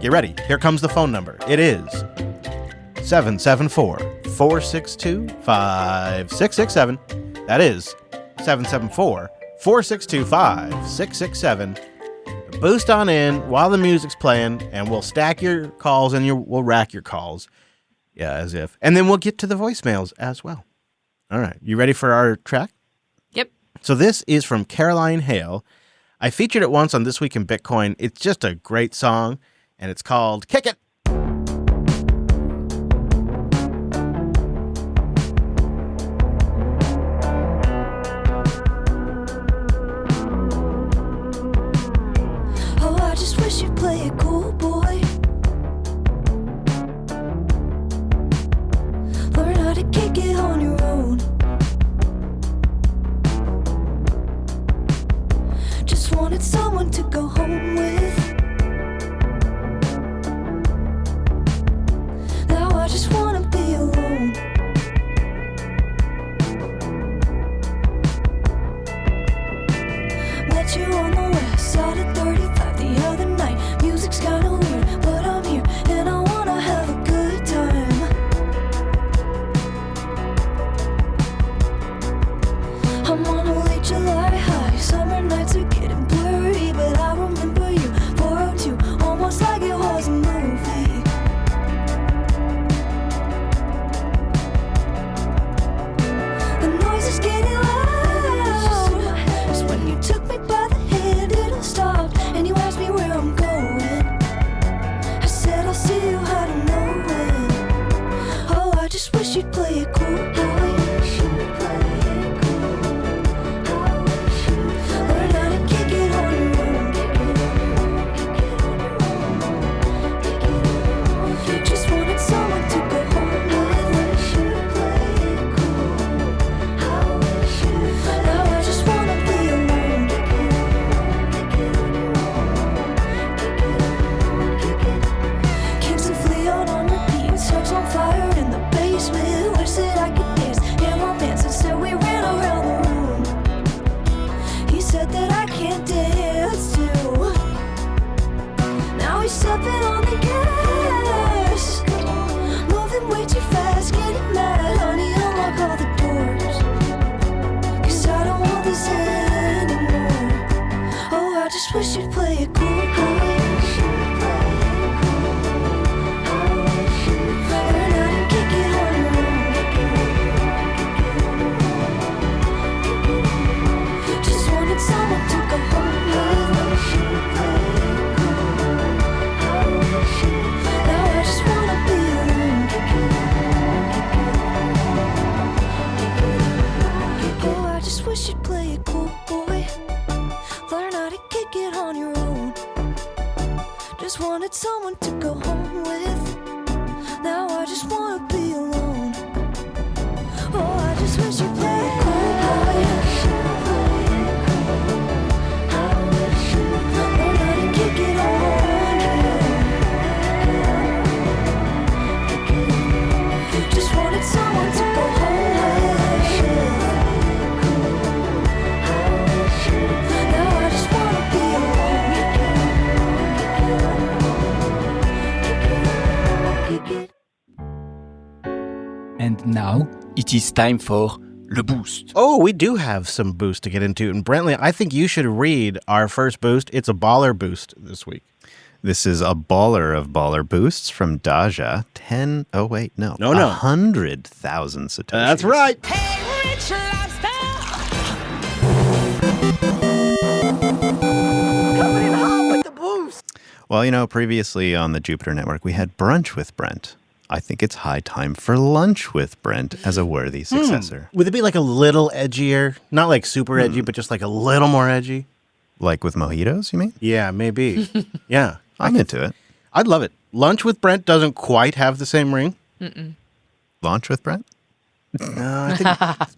Get ready. Here comes the phone number. It is 774-462-5667. That is 774-462-5667. Boost on in while the music's playing, and we'll stack your calls and we'll rack your calls. Yeah, as if. And then we'll get to the voicemails as well. All right. You ready for our track? Yep. So this is from Caroline Hale. I featured it once on This Week in Bitcoin. It's just a great song, and it's called Kick It. Oh, I just wish you'd play it cool, boy. Learn how to kick it on your own. Just wanted someone to go home with. Now I just wanna be alone. Met you on the west side of 35 the other night. Music's kinda weird, but I'm here and I wanna have a good time. I'm on a late July high. Summer nights are getting blurry, but I remember you 402, almost like it was a movie. The noise is getting loud. Just when you took me by the hand, it all stopped, and you asked me where I'm going. I said I'll see you out of nowhere. Oh, I just wish you'd play it cool. I wish you'd play it cool. Learn how to kick it on your own. Just wanted someone to go home with. Now I just wanna be alone. Kings of Leon on repeat, stars on fire in the basement. Wish that I could dance, yeah, romance. Instead we ran around the room. He said that I can't dance too. Now he's stepping on the gas, moving way too fast, getting mad. Honey, unlock all the doors, 'cause I don't want this anymore. Oh, I just wish you'd play it cool. I wish you'd play it cool. Learn how to kick it on your own. Just wanted someone to go home with. Now I just wanna be alone. Oh, I just wish you'd play it cool, boy. Learn how to kick it on your own. Just wanted someone to go home with. Now I just wanna be alone. Oh, I just wish you'd play it cool, boy. Learn how to kick it on your own. Just wanted someone to go home with. Now I just wanna be alone. And now it is time for Le Boost. Oh, we do have some boost to get into. And Brentley, I think you should read our first boost. It's a baller boost this week. This is a baller of baller boosts from Daja. 100,000 Satoshis. That's right. Coming in hot with the boost. Well, previously on the Jupiter Network, we had Brunch with Brent. I think it's high time for Lunch with Brent as a worthy successor. Would it be like a little edgier? Not like super edgy, but just like a little more edgy? Like with mojitos, you mean? Yeah, maybe. Yeah. I'm into it. I'd love it. Lunch with Brent doesn't quite have the same ring. Lunch with Brent? No, I think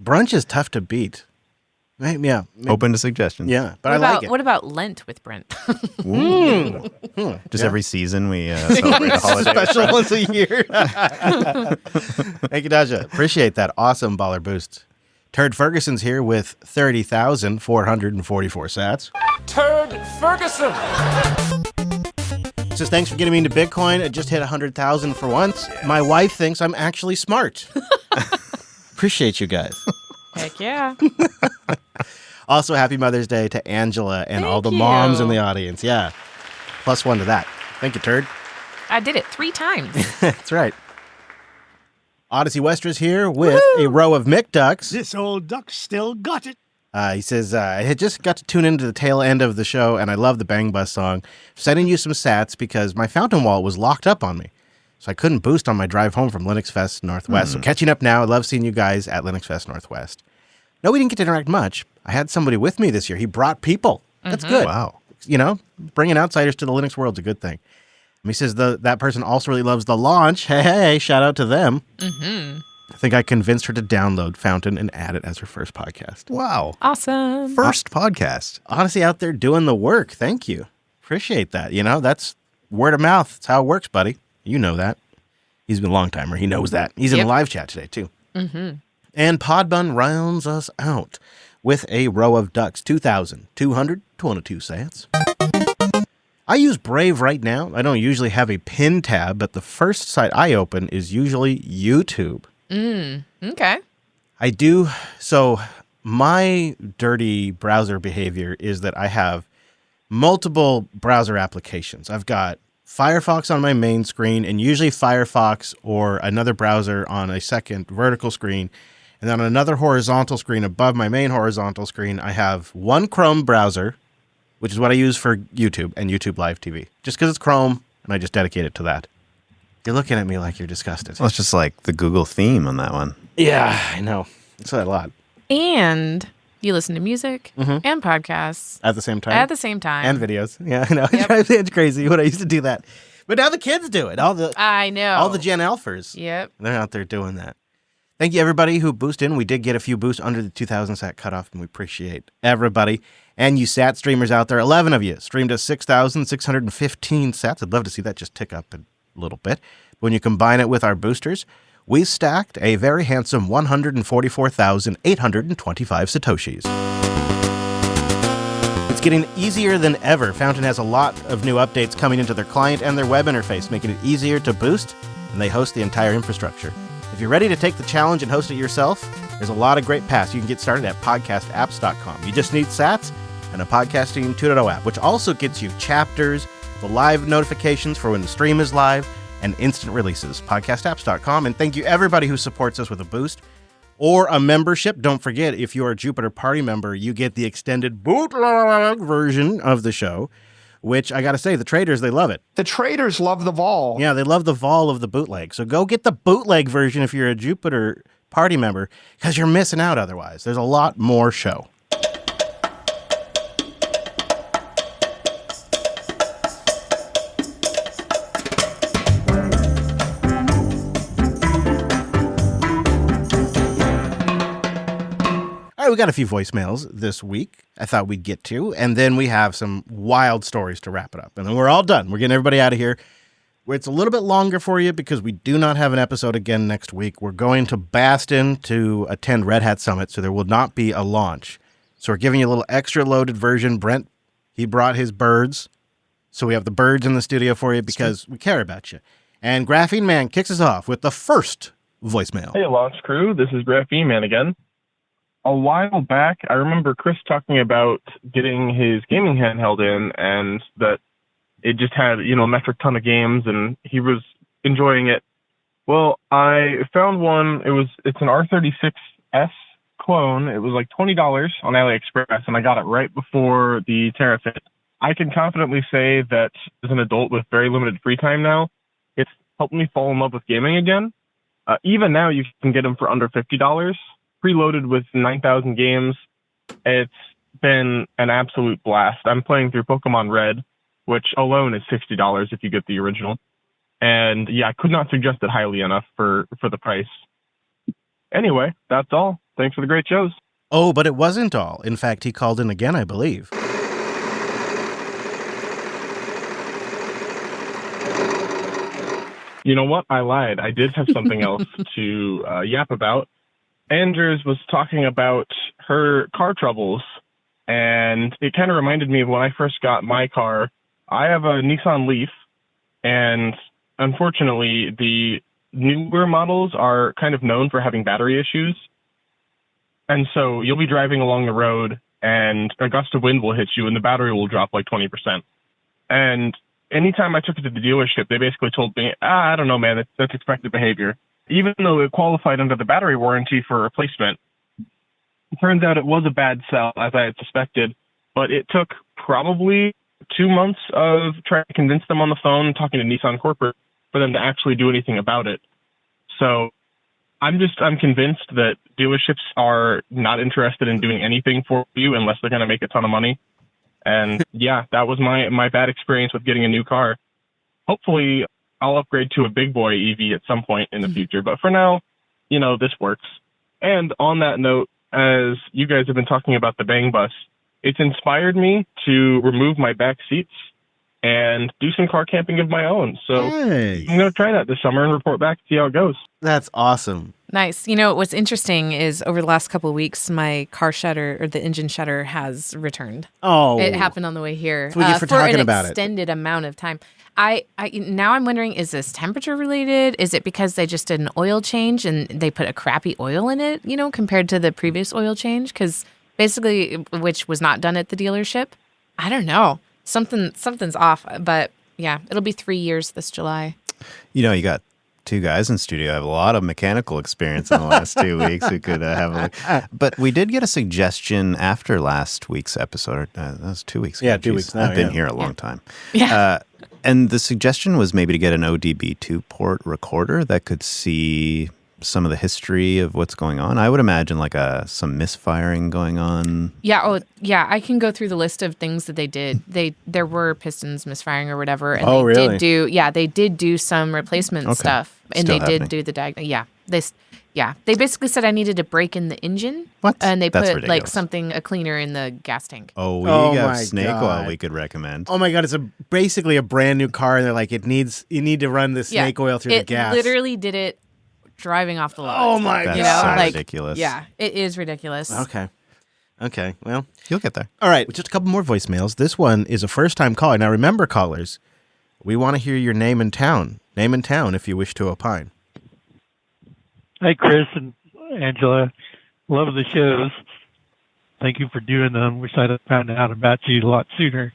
brunch is tough to beat. Yeah. Open to suggestions. Yeah, but What I about, like it. What about Lent with Brent? Just every season we celebrate a holiday. Special once a year. Thank you, Daja. Appreciate that awesome baller boost. Turd Ferguson's here with 30,444 sats. Turd Ferguson. Says, thanks for getting me into Bitcoin. I just hit 100,000 for once. My wife thinks I'm actually smart. Appreciate you guys. Heck yeah. Also, happy Mother's Day to Angela and all the Thank moms you. in the audience. Yeah. +1 to that. Thank you, Turd. I did it 3 times. That's right. Odyssey Westra's here with a row of McDucks. This old duck still got it. He says, I had just got to tune into the tail end of the show, and I love the Bang Bus song. Sending you some sats because my fountain wallet was locked up on me. So I couldn't boost on my drive home from Linux Fest Northwest. So catching up now. I love seeing you guys at Linux Fest Northwest. No, we didn't get to interact much. I had somebody with me this year. He brought people. That's good. Wow. You know, bringing outsiders to the Linux world is a good thing. And he says that person also really loves the launch. Hey, shout out to them. Mm-hmm. I think I convinced her to download Fountain and add it as her first podcast. Wow. Awesome. First podcast. Odyssey out there doing the work. Thank you. Appreciate that. You know, that's word of mouth. That's how it works, buddy. You know that. He's been a long timer. He knows that. He's in the live chat today, too. Mm-hmm. And Podbun rounds us out with a row of ducks. 2,222 sats. I use Brave right now. I don't usually have a pin tab, but the first site I open is usually YouTube. Okay. I do. So my dirty browser behavior is that I have multiple browser applications. I've got Firefox on my main screen, and usually Firefox or another browser on a second vertical screen. And then on another horizontal screen above my main horizontal screen, I have one Chrome browser, which is what I use for YouTube and YouTube Live TV. Just because it's Chrome, and I just dedicate it to that. You're looking at me like you're disgusted. Well, it's just like the Google theme on that one. Yeah, I know. It's a lot. And you listen to music and podcasts At the same time? at the same time. And videos. Yeah, I know. Yep. It's crazy when I used to do that. But now the kids do it. I know. All the Gen Alphers. Yep. They're out there doing that. Thank you, everybody who boosted in. We did get a few boosts under the 2,000 sat cutoff, and we appreciate everybody. And you sat streamers out there, 11 of you streamed us 6,615 sats. I'd love to see that just tick up a little bit. When you combine it with our boosters, we stacked a very handsome 144,825 Satoshis. It's getting easier than ever. Fountain has a lot of new updates coming into their client and their web interface, making it easier to boost, and they host the entire infrastructure. If you're ready to take the challenge and host it yourself, there's a lot of great paths. You can get started at podcastapps.com. You just need sats and a Podcasting 2.0 app, which also gets you chapters, the live notifications for when the stream is live, and instant releases. Podcastapps.com. And thank you everybody who supports us with a boost or a membership. Don't forget, if you're a Jupiter Party member, you get the extended bootleg version of the show, which I got to say, the traders, they love it. The traders love the vol. Yeah, they love the vol of the bootleg. So go get the bootleg version if you're a Jupiter Party member, because you're missing out otherwise. There's a lot more show. All right, we got a few voicemails this week I thought we'd get to, and then we have some wild stories to wrap it up. And then we're all done. We're getting everybody out of here. It's a little bit longer for you because we do not have an episode again next week. We're going to Boston to attend Red Hat Summit, so there will not be a launch. So we're giving you a little extra loaded version. Brent, he brought his birds, so we have the birds in the studio for you because we care about you. And Graphene Man kicks us off with the first voicemail. Hey, Launch Crew. This is Graphene Man again. A while back, I remember Chris talking about getting his gaming handheld in and that it just had, a metric ton of games and he was enjoying it. Well, I found one. It's an R36S clone. It was like $20 on AliExpress and I got it right before the tariff hit. I can confidently say that as an adult with very limited free time now, it's helped me fall in love with gaming again. Even now, you can get them for under $50. Preloaded with 9,000 games. It's been an absolute blast. I'm playing through Pokemon Red, which alone is $60 if you get the original. And yeah, I could not suggest it highly enough for the price. Anyway, that's all. Thanks for the great shows. Oh, but it wasn't all. In fact, he called in again, I believe. You know what? I lied. I did have something else to yap about. Andrews was talking about her car troubles, and it kind of reminded me of when I first got my car. I have a Nissan Leaf, and unfortunately, the newer models are kind of known for having battery issues. And so you'll be driving along the road, and a gust of wind will hit you, and the battery will drop like 20%. And anytime I took it to the dealership, they basically told me, I don't know, man, that's expected behavior. Even though it qualified under the battery warranty for replacement, it turns out it was a bad sell, as I had suspected, but it took probably 2 months of trying to convince them on the phone, talking to Nissan corporate, for them to actually do anything about it. So I'm convinced that dealerships are not interested in doing anything for you unless they're going to make a ton of money. And yeah, that was my bad experience with getting a new car. Hopefully I'll upgrade to a big boy EV at some point in the future. But for now, this works. And on that note, as you guys have been talking about the Bang Bus, it's inspired me to remove my back seats and do some car camping of my own. So I'm going to try that this summer and report back to see how it goes. That's awesome. Nice. What's interesting is over the last couple of weeks, my car shutter or the engine shutter has returned. Oh. It happened on the way here. That's what you get for talking about it. For an extended amount of time. Now I'm wondering, is this temperature related? Is it because they just did an oil change and they put a crappy oil in it, compared to the previous oil change? Because basically, which was not done at the dealership. I don't know. Something's off. But yeah, it'll be 3 years this July. You got two guys in studio have a lot of mechanical experience in the last 2 weeks who could have a look. But we did get a suggestion after last week's episode. That was 2 weeks ago. Yeah, 2 weeks now. I've been here a long time. Yeah. And the suggestion was maybe to get an ODB2 port recorder that could see some of the history of what's going on. I would imagine like some misfiring going on. Yeah. Oh, yeah. I can go through the list of things that they did. There were pistons misfiring or whatever. And really? They did do some replacement stuff. And Still they happening. did do the diagnosis. Yeah. They basically said I needed to break in the engine. What? And they That's put ridiculous. a cleaner in the gas tank. Oh, we Oh got my snake God. oil we could recommend. Oh my God, it's basically a brand new car, and they're like, you need to run the snake oil through the gas. It literally did it driving off the lot. Oh my God. That's so ridiculous. Yeah, it is ridiculous. Okay, well. You'll get there. All right, just a couple more voicemails. This one is a first-time caller. Now remember, callers, we want to hear your name and town. Name and town if you wish to opine. Hi, Chris and Angela. Love the shows. Thank you for doing them. Wish I'd have found out about you a lot sooner.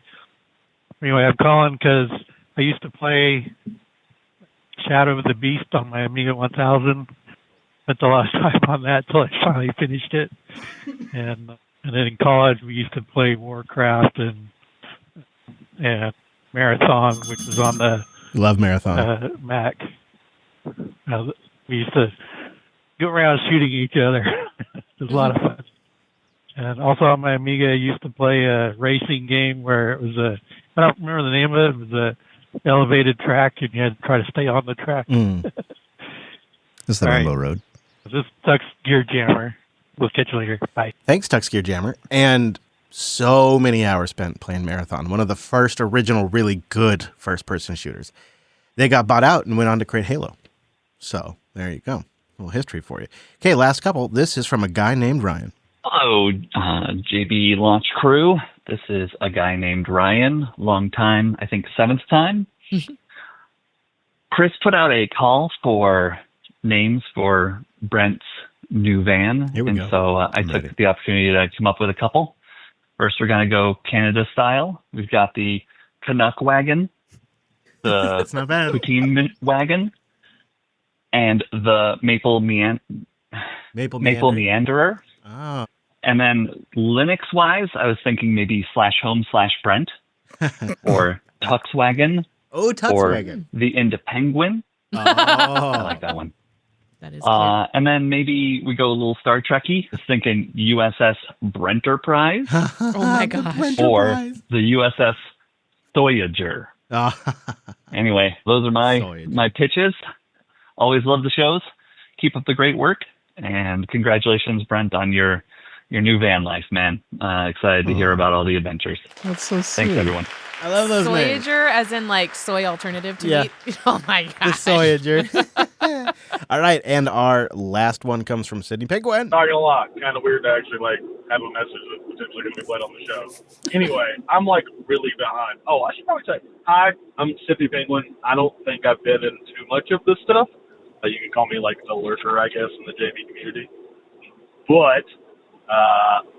Anyway, I'm calling because I used to play Shadow of the Beast on my Amiga 1000. Spent a lot of time on that until I finally finished it. And then in college, we used to play Warcraft and Marathon, which was on the Love Marathon. Mac. We used to go around shooting each other. It was a lot of fun. And also on my Amiga, I used to play a racing game where it was I don't remember the name of it. It was a elevated track, and you had to try to stay on the track. This is the All Rainbow right. Road. This is Tux Gear Jammer. We'll catch you later. Bye. Thanks, Tux Gear Jammer. And so many hours spent playing Marathon, one of the first original really good first-person shooters. They got bought out and went on to create Halo. So there you go. A little history for you. Okay, last couple. This is from a guy named Ryan. Hello, JB Launch Crew. This is a guy named Ryan. Long time, I think 7th time. Chris put out a call for names for Brent's new van. Here we go. So I took the opportunity to come up with a couple. First, we're going to go Canada style. We've got the Canuck wagon, the That's not bad. Poutine wagon, and the Maple Meanderer. Oh. And then Linux-wise, I was thinking maybe /home/Brent or Tuxwagon. Oh, Tuxwagon. Or the Indepenguin. Oh. I like that one. That is and then maybe we go a little Star Trek-y. I was thinking USS Brenterprise. Oh my gosh. Or the USS Voyager. Anyway, those are my pitches. Always love the shows. Keep up the great work. And congratulations, Brent, on your your new van life, man. Excited to hear about all the adventures. That's so sweet. Thanks, everyone. I love those names. Soyager, as in like soy alternative to meat. Oh my god. The Soyager. All right, and our last one comes from Sydney Penguin. Not gonna lie, kind of weird to actually like have a message that's potentially gonna be played on the show. Anyway, I'm like really behind. Oh, I should probably say hi. I'm Sydney Penguin. I don't think I've been in too much of this stuff. You can call me like a lurker, I guess, in the JV community. But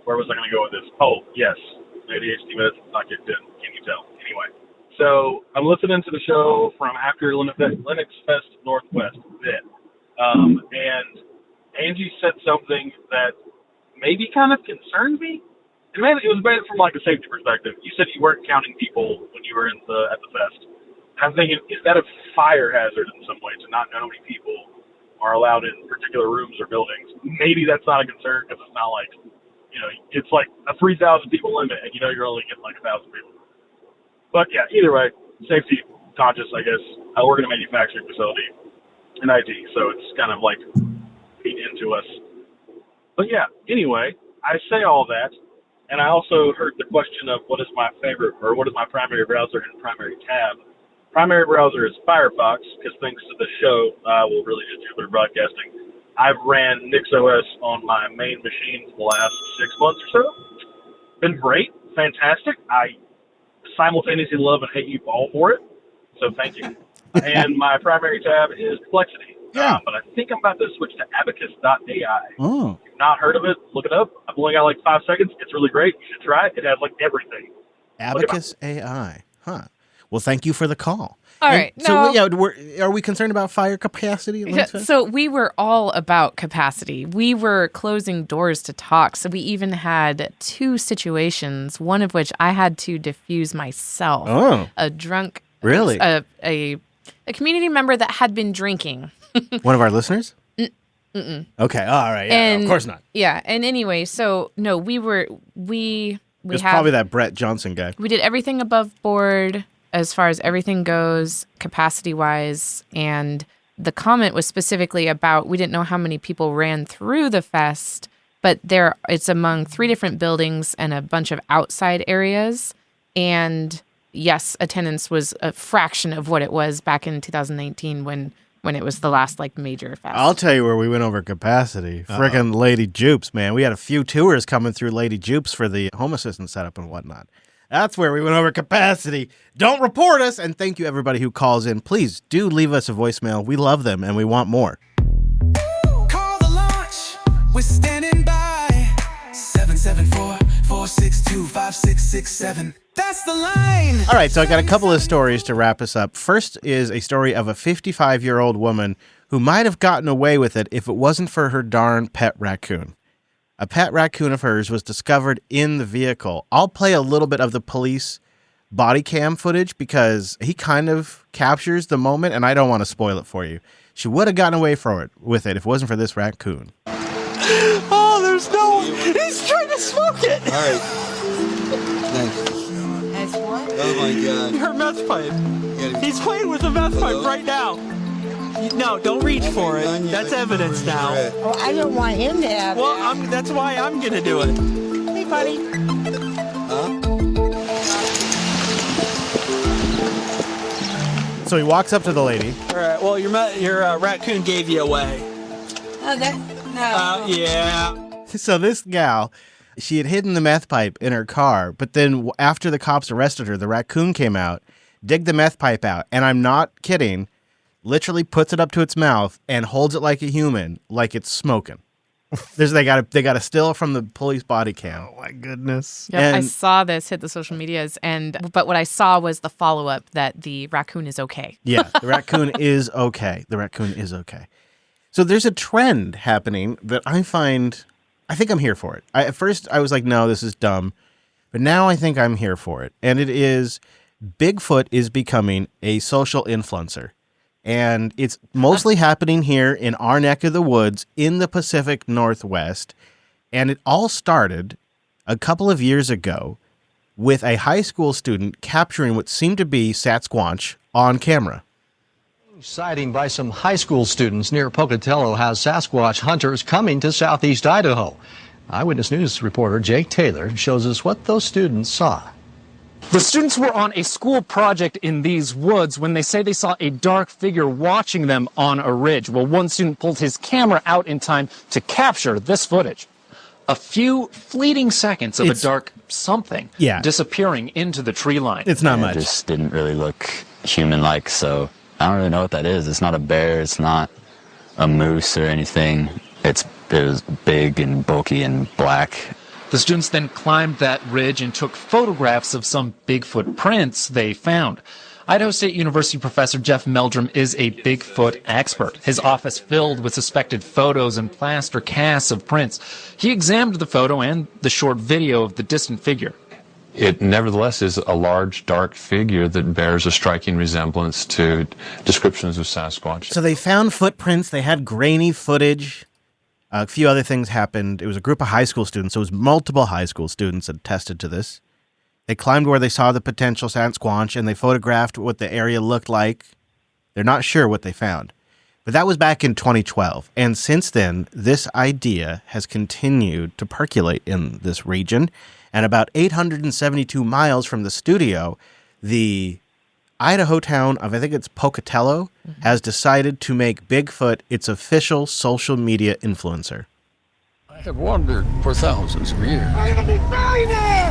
where was I gonna go with this? Oh, yes, ADHD meds not kicked in. Can you tell? Anyway, so I'm listening to the show from after Linux Fest Northwest bit. And Angie said something that maybe kind of concerned me. And man, it was better from like a safety perspective. You said you weren't counting people when you were at the fest. I'm thinking, is that a fire hazard in some way to not know how many people are allowed in particular rooms or buildings? Maybe that's not a concern because it's not like, it's like a 3,000 people limit and you're only getting like 1,000 people. But yeah, either way, safety conscious, I guess. I work in a manufacturing facility in IT, so it's kind of like feed into us. But yeah, anyway, I say all that, and I also heard the question of what is my favorite, or what is my primary browser and primary tab. Primary browser is Firefox, because thanks to the show, we'll really just Jupiter Broadcasting, I've ran NixOS on my main machine for the last 6 months or so. Been great, fantastic. I simultaneously love and hate you all for it, so thank you. And my primary tab is Complexity. Yeah. But I think I'm about to switch to abacus.ai. Oh. If you've not heard of it, look it up. I've only got like 5 seconds. It's really great. You should try it. It has like everything. Abacus AI. Huh. Well, thank you for the call. All right. So, are we concerned about fire capacity? So we were all about capacity. We were closing doors to talk. So we even had 2 situations, one of which I had to diffuse myself. Oh. A drunk. Really? A community member that had been drinking. One of our listeners? Mm-mm. Okay. All right. Yeah, of course not. Yeah. And anyway, so no, we It's probably that Brett Johnson guy. We did everything above board as far as everything goes, capacity-wise, and the comment was specifically about we didn't know how many people ran through the fest, but it's among 3 different buildings and a bunch of outside areas. And yes, attendance was a fraction of what it was back in 2019 when it was the last major fest. I'll tell you where we went over capacity. Frickin' Lady Jupes, man. We had a few tours coming through Lady Jupes for the home assistant setup and whatnot. That's where we went over capacity. Don't report us. And thank you, everybody who calls in. Please do leave us a voicemail. We love them, and we want more. Call the launch. We're standing by. 774-462-5667. That's the line. All right, so I got a couple of stories to wrap us up. First is a story of a 55-year-old woman who might have gotten away with it if it wasn't for her darn pet raccoon. A pet raccoon of hers was discovered in the vehicle. I'll play a little bit of the police body cam footage because he kind of captures the moment, and I don't want to spoil it for you. She would have gotten away with it if it wasn't for this raccoon. Oh, there's no one. He's trying to smoke it. All right. Thanks. As what? Oh, my God. Her meth pipe. He's playing with the meth pipe right now. No, don't reach for it. That's evidence now. Oh, I don't want him to have Well, that's why I'm going to do it. Hey, buddy. So he walks up to the lady. All right, well, your raccoon gave you away. Oh, no. Yeah. So this gal, she had hidden the meth pipe in her car, but then after the cops arrested her, the raccoon came out, digged the meth pipe out, and I'm not kidding, literally puts it up to its mouth and holds it like a human, like it's smoking. They got a still from the police body cam. Oh my goodness! Yep, I saw this hit the social medias, but what I saw was the follow up that the raccoon is okay. Yeah, the raccoon is okay. The raccoon is okay. So there's a trend happening that I think I'm here for it. At first I was like, no, this is dumb, but now I think I'm here for it, and it is Bigfoot is becoming a social influencer. And it's mostly happening here in our neck of the woods in the Pacific Northwest. And it all started a couple of years ago with a high school student capturing what seemed to be Sasquatch on camera. Sighting by some high school students near Pocatello has Sasquatch hunters coming to southeast Idaho. Eyewitness News reporter Jake Taylor shows us what those students saw. The students were on a school project in these woods when they say they saw a dark figure watching them on a ridge. Well, one student pulled his camera out in time to capture this footage. A few fleeting seconds of a dark something disappearing into the tree line. It's not much. It just didn't really look human-like, so I don't really know what that is. It's not a bear. It's not a moose or anything. It was big and bulky and black. The students then climbed that ridge and took photographs of some Bigfoot prints they found. Idaho State University professor Jeff Meldrum is a Bigfoot expert. His office filled with suspected photos and plaster casts of prints. He examined the photo and the short video of the distant figure. It nevertheless is a large, dark figure that bears a striking resemblance to descriptions of Sasquatch. So they found footprints. They had grainy footage. A few other things happened. It was a group of high school students. So it was multiple high school students that attested to this. They climbed where they saw the potential Sasquatch, and they photographed what the area looked like. They're not sure what they found. But that was back in 2012. And since then, this idea has continued to percolate in this region. And about 872 miles from the studio, the Idaho town of, I think it's Pocatello, has decided to make Bigfoot its official social media influencer. I have wandered for thousands of years. I'm gonna be billionaire!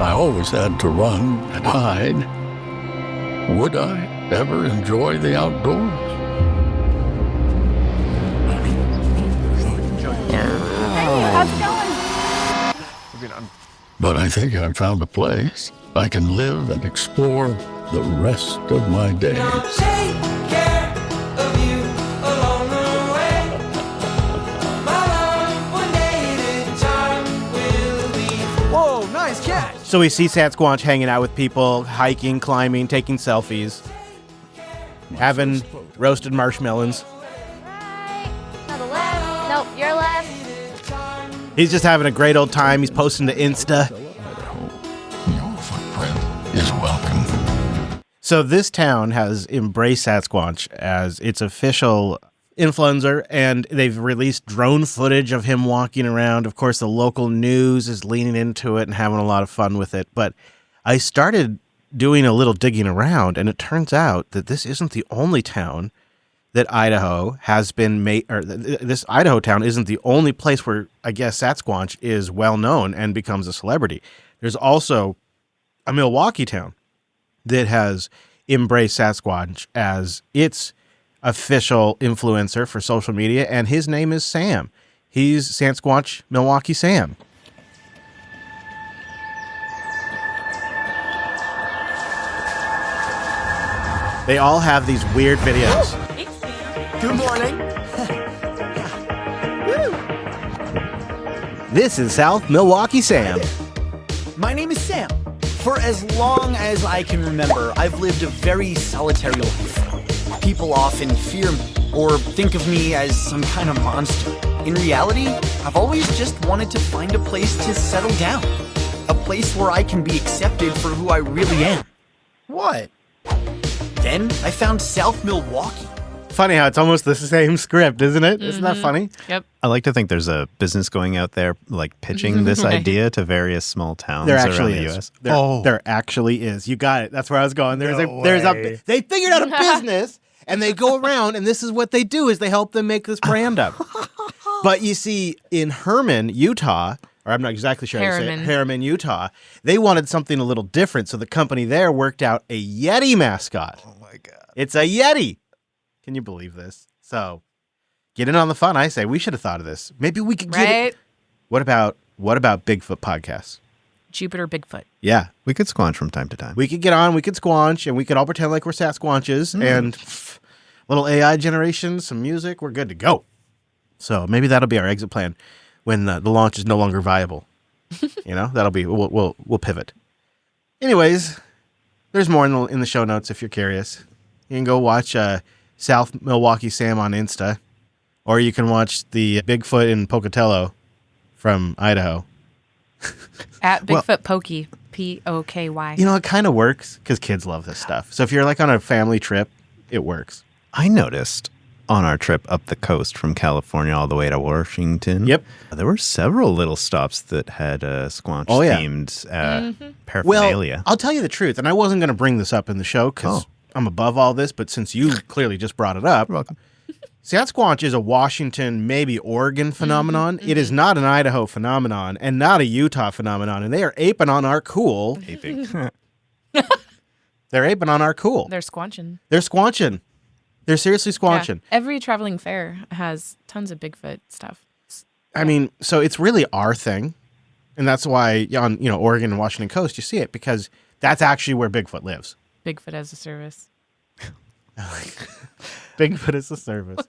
I always had to run and hide. Would I ever enjoy the outdoors? How's it going? But I think I found a place I can live and explore the rest of my days. Whoa, nice catch! So we see Sasquatch hanging out with people, hiking, climbing, taking selfies, having roasted marshmallows. To the left. Nope, your left. He's just having a great old time. He's posting to Insta. Is welcome. So this town has embraced Sasquatch as its official influencer, and they've released drone footage of him walking around. Of course, the local news is leaning into it and having a lot of fun with it. But I started doing a little digging around, and it turns out that this isn't the only town that Idaho has been made, or this Idaho town isn't the only place where I guess Sasquatch is well known and becomes a celebrity. There's also a Milwaukee town that has embraced Sasquatch as its official influencer for social media, and his name is Sam. He's Sasquatch Milwaukee Sam. They all have these weird videos. Good morning. This is South Milwaukee Sam. My name is Sam. For as long as I can remember, I've lived a very solitary life. People often fear me or think of me as some kind of monster. In reality, I've always just wanted to find a place to settle down. A place where I can be accepted for who I really am. What? Then I found South Milwaukee. Funny how it's almost the same script, isn't it? Isn't that funny? Yep. I like to think there's a business going out there like pitching this Right. idea to various small towns There around actually the is. U.S. There actually is. You got it. That's where I was going. They figured out a business, and they go around, and this is what they do: is they help them make this brand up. But you see, in Herman, Utah, or I'm not exactly sure how to say it, Harriman, Utah, they wanted something a little different, so the company there worked out a Yeti mascot. Oh my god! It's a Yeti. Can you believe this? So, get in on the fun. I say we should have thought of this. Maybe we could get it. What about Bigfoot podcasts? Jupiter Bigfoot. Yeah, we could squanch from time to time. We could get on. We could squanch, and we could all pretend like we're Sasquatches and little AI generation, some music. We're good to go. So maybe that'll be our exit plan when the launch is no longer viable. That'll be we'll pivot. Anyways, there's more in the show notes if you're curious. You can go watch South Milwaukee Sam on Insta, or you can watch the Bigfoot in Pocatello from Idaho. At Bigfoot Pokey, Poky. It kind of works because kids love this stuff. So if you're like on a family trip, it works. I noticed on our trip up the coast from California all the way to Washington. Yep. There were several little stops that had Squanch-themed paraphernalia. Well, I'll tell you the truth, and I wasn't going to bring this up in the show because I'm above all this, but since you clearly just brought it up. You're welcome. Sasquatch is a Washington, maybe Oregon phenomenon. It is not an Idaho phenomenon and not a Utah phenomenon, and they are aping on our cool. Aping. They're aping on our cool. They're squanching. They're squanching. They're seriously squanching. Yeah. Every traveling fair has tons of Bigfoot stuff. I mean, so it's really our thing, and that's why on Oregon and Washington coast you see it because that's actually where Bigfoot lives. Bigfoot as a service. Bigfoot as a service.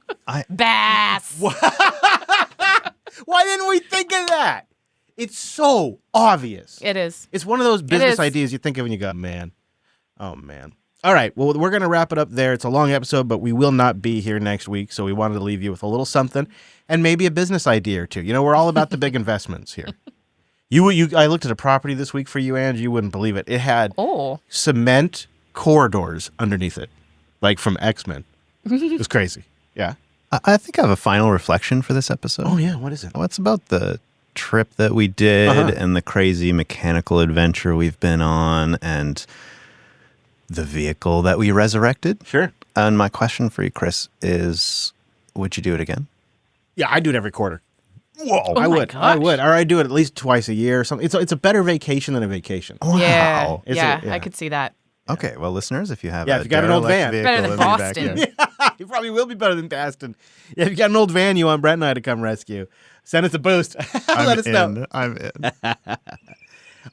Bass. Why didn't we think of that? It's so obvious. It is. It's one of those business ideas you think of and you go, man. Oh, man. All right. Well, we're going to wrap it up there. It's a long episode, but we will not be here next week. So we wanted to leave you with a little something and maybe a business idea or two. We're all about the big investments here. I looked at a property this week for you, Ange. You wouldn't believe it. It had cement corridors underneath it, like from X-Men. It was crazy. Yeah. I think I have a final reflection for this episode. Oh, yeah. What is it? Well, it's about the trip that we did and the crazy mechanical adventure we've been on and the vehicle that we resurrected. Sure. And my question for you, Chris, is would you do it again? Yeah, I do it every quarter. Whoa. I would. Or I do it at least twice a year or something. It's a better vacation than a vacation. Wow. Yeah, I could see that. Okay, well, listeners, if you have if you got an old van. Better than Boston. You probably will be better than Boston. Yeah, if you got an old van you want Brett and I to come rescue, send us a boost. Let us know. I'm in.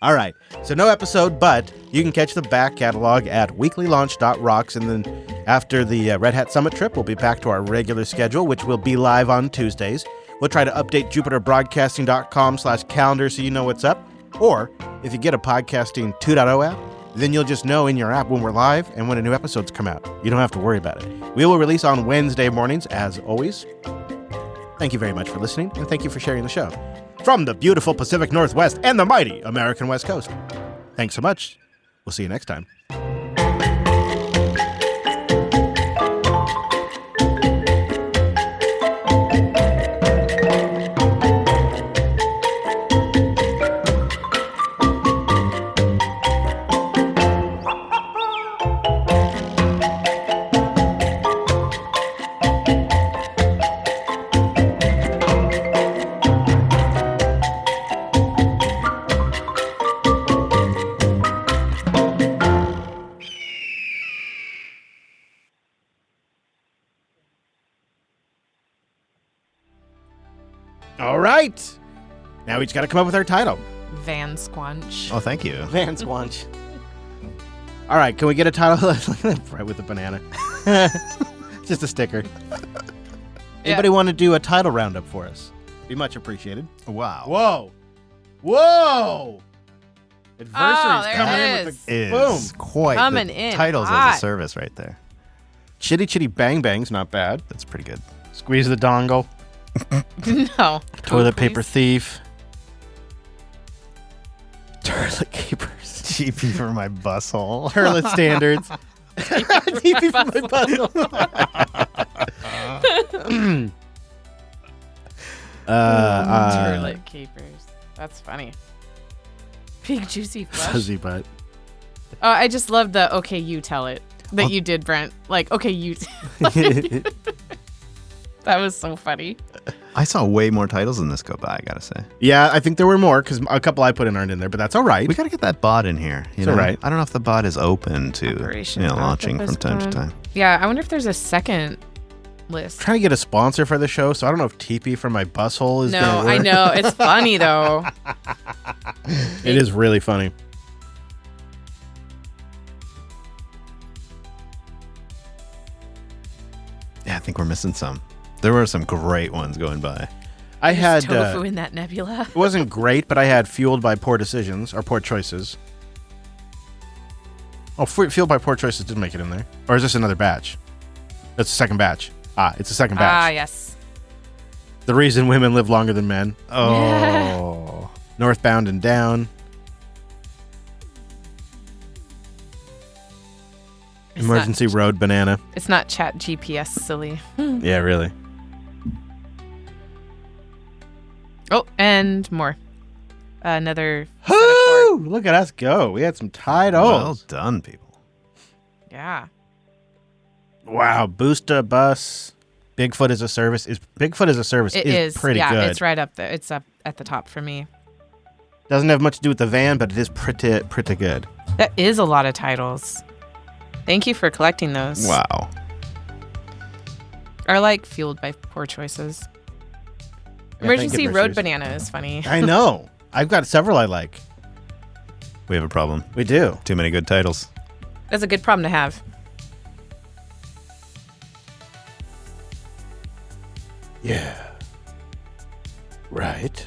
All right. So no episode, but you can catch the back catalog at weeklylaunch.rocks. And then after the Red Hat Summit trip, we'll be back to our regular schedule, which will be live on Tuesdays. We'll try to update jupiterbroadcasting.com/calendar so you know what's up. Or if you get a Podcasting 2.0 app, then you'll just know in your app when we're live and when a new episode's come out. You don't have to worry about it. We will release on Wednesday mornings, as always. Thank you very much for listening, and thank you for sharing the show. From the beautiful Pacific Northwest and the mighty American West Coast. Thanks so much. We'll see you next time. All right. Now we just got to come up with our title. Van Squanch. Oh, thank you. Van Squanch. All right. Can we get a title? Right with the banana. Just a sticker. Anybody want to do a title roundup for us? Be much appreciated. Wow. Whoa. Whoa. Adversaries there coming it in with is. the Is boom. quite Coming the in titles hot. as a service right there. Chitty Chitty Bang Bang's not bad. That's pretty good. Squeeze the dongle. No. Toilet paper thief. Toilet capers. TP for my bus hole. Toilet standards. TP for my bus hole. Toilet capers. That's funny. Big juicy flesh. Fuzzy butt. Oh, I just love the okay, you tell it that you did, Brent. Like, okay, you. That was so funny. I saw way more titles than this go by, I gotta say. Yeah, I think there were more because a couple I put in aren't in there, but that's all right. We gotta get that bot in here. It's all right. I don't know if the bot is open to launching from time to time. Yeah, I wonder if there's a second list. Trying to get a sponsor for the show, so I don't know if TP for my bus hole is No, gonna work. I know. It's funny, though. It is really funny. Yeah, I think we're missing some. There were some great ones going by. I had tofu in that nebula. It wasn't great, but I had Fueled by Poor Decisions or Poor Choices. Oh, Fueled by Poor Choices did make it in there. Or is this another batch? That's the second batch. It's the second batch. Ah, yes. The Reason Women Live Longer Than Men. Oh. Northbound and Down. Emergency road banana. It's not ChatGPT silly. Yeah, really. Oh, and more. Another. Woo! Look at us go. We had some tight O's. Well done, people. Yeah. Wow. Booster bus. Bigfoot as a service is pretty Yeah, good. it's right up there. It's up at the top for me. Doesn't have much to do with the van, but it is pretty good. That is a lot of titles. Thank you for collecting those. Wow. Are like fueled by poor choices. Yeah, Emergency thank you, road Mercedes. banana is funny. I know. I've got several I like. We have a problem. We do. Too many good titles. That's a good problem to have. Yeah. Right.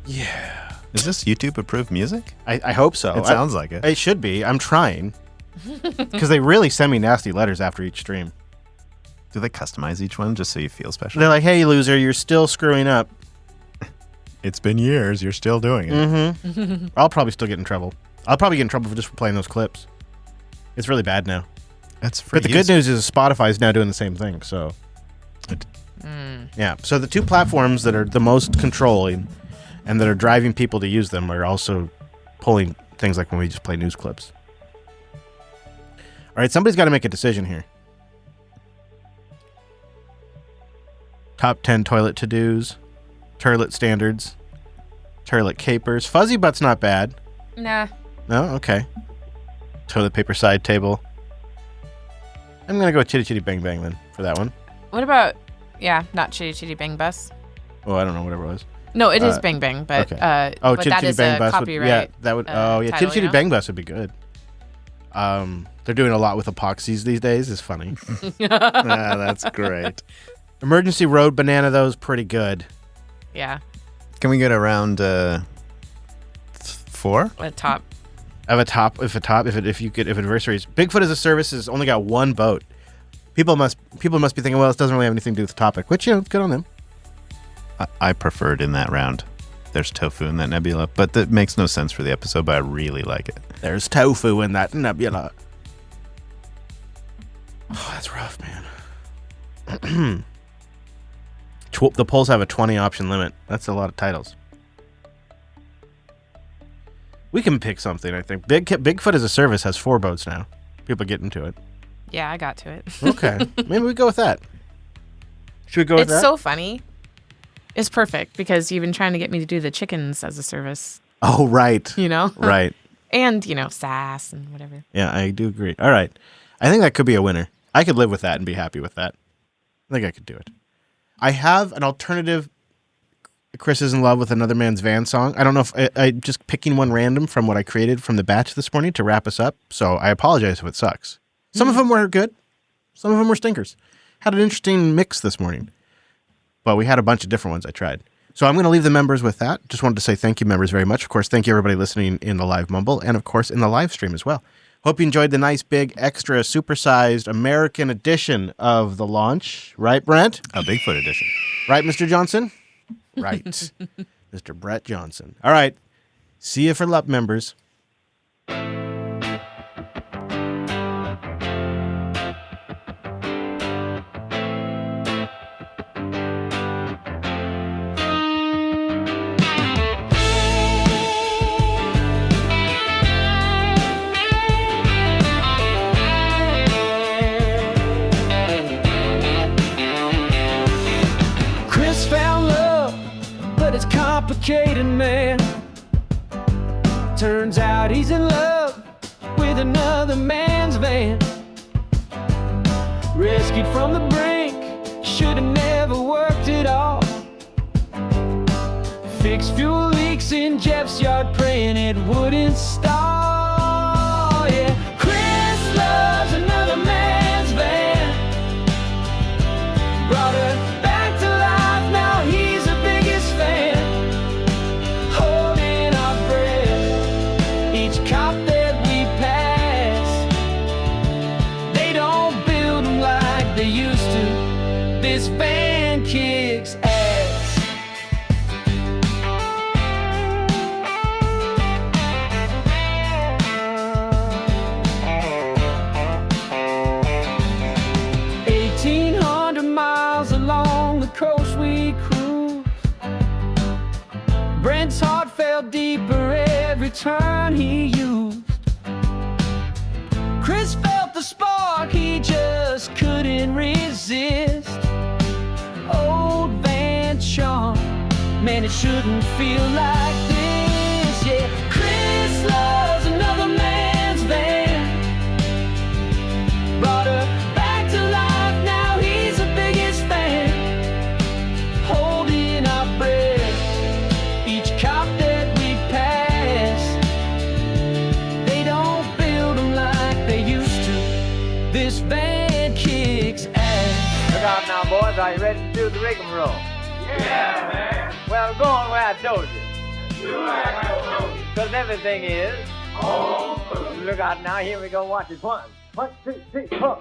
Yeah. Is this YouTube approved music? I hope so. It sounds like it. It should be. I'm trying. Because they really send me nasty letters after each stream. Do they customize each one just so you feel special? They're like, hey, loser, you're still screwing up. It's been years. You're still doing it. Mm-hmm. I'll probably still get in trouble. I'll probably get in trouble for just playing those clips. It's really bad now. That's free. But the good news is Spotify's now doing the same thing. So, yeah. So the two platforms that are the most controlling and that are driving people to use them are also pulling things like when we just play news clips. All right, somebody's got to make a decision here. Top 10 toilet to-dos, toilet standards, toilet capers. Fuzzy butt's not bad. Nah. No? Okay. Toilet paper side table. I'm going to go with Chitty Chitty Bang Bang then for that one. What about, not Chitty Chitty Bang Bus? Oh, I don't know, whatever it was. No, it is Bang Bang, but, okay. but that is a Bus copyright. Chitty Chitty Bang Bus would be good. They're doing a lot with epoxies these days. It's funny. That's great. Emergency road banana, though, is pretty good. Yeah. Can we get around 4? A top. If adversaries. Bigfoot as a service has only got one vote. People must be thinking, well, this doesn't really have anything to do with the topic, which, it's good on them. I preferred in that round. There's tofu in that nebula, but that makes no sense for the episode, but I really like it. There's tofu in that nebula. Oh, that's rough, man. The polls have a 20 option limit. That's a lot of titles. We can pick something, I think. Bigfoot as a service has 4 votes now. People get into it. Yeah, I got to it. Okay. Maybe we go with that. Should we go with that? It's so funny. It's perfect because you've been trying to get me to do the chickens as a service. Oh, right. Right. And, sass and whatever. Yeah, I do agree. All right. I think that could be a winner. I could live with that and be happy with that. I think I could do it. I have an alternative Chris is in love with another man's van song. I don't know if I just picking one random from what I created from the batch this morning to wrap us up. So I apologize if it sucks. Some of them were good. Some of them were stinkers. Had an interesting mix this morning. But we had a bunch of different ones I tried. So I'm going to leave the members with that. Just wanted to say thank you, members, very much. Of course, thank you, everybody listening in the live Mumble and, of course, in the live stream as well. Hope you enjoyed the nice, big, extra, supersized American edition of the launch. Right, Brent? A Bigfoot edition. Right, Mr. Johnson? Right. Mr. Brett Johnson. All right. See you for LUP, members. Complicated man. Turns out he's in love with another man's van. Rescued from the brink, should have never worked at all. Fixed fuel leaks in Jeff's yard, praying it wouldn't stall. Yeah, Chris loves another man's van. Brought her back to life, now he's the biggest fan. Cop that we pass, they don't build them like they used to. This van kicks ass. Clint's heart fell deeper every turn he used. Chris felt the spark, he just couldn't resist. Old Van Charm, man, it shouldn't feel like this, yeah. Chris loves another man's van. Brought her back to life, now he's the biggest fan. Holding our breath, each cop that we pass. They don't build them like they used to. This van kicks ass. Look out now, boys. Are you ready to do the rigmarole? Yeah, man. Well, go on where I told you. Do like I told you. Because everything is. Oh. Look out now. Here we go. Watch it. 1, 2, 3, 4.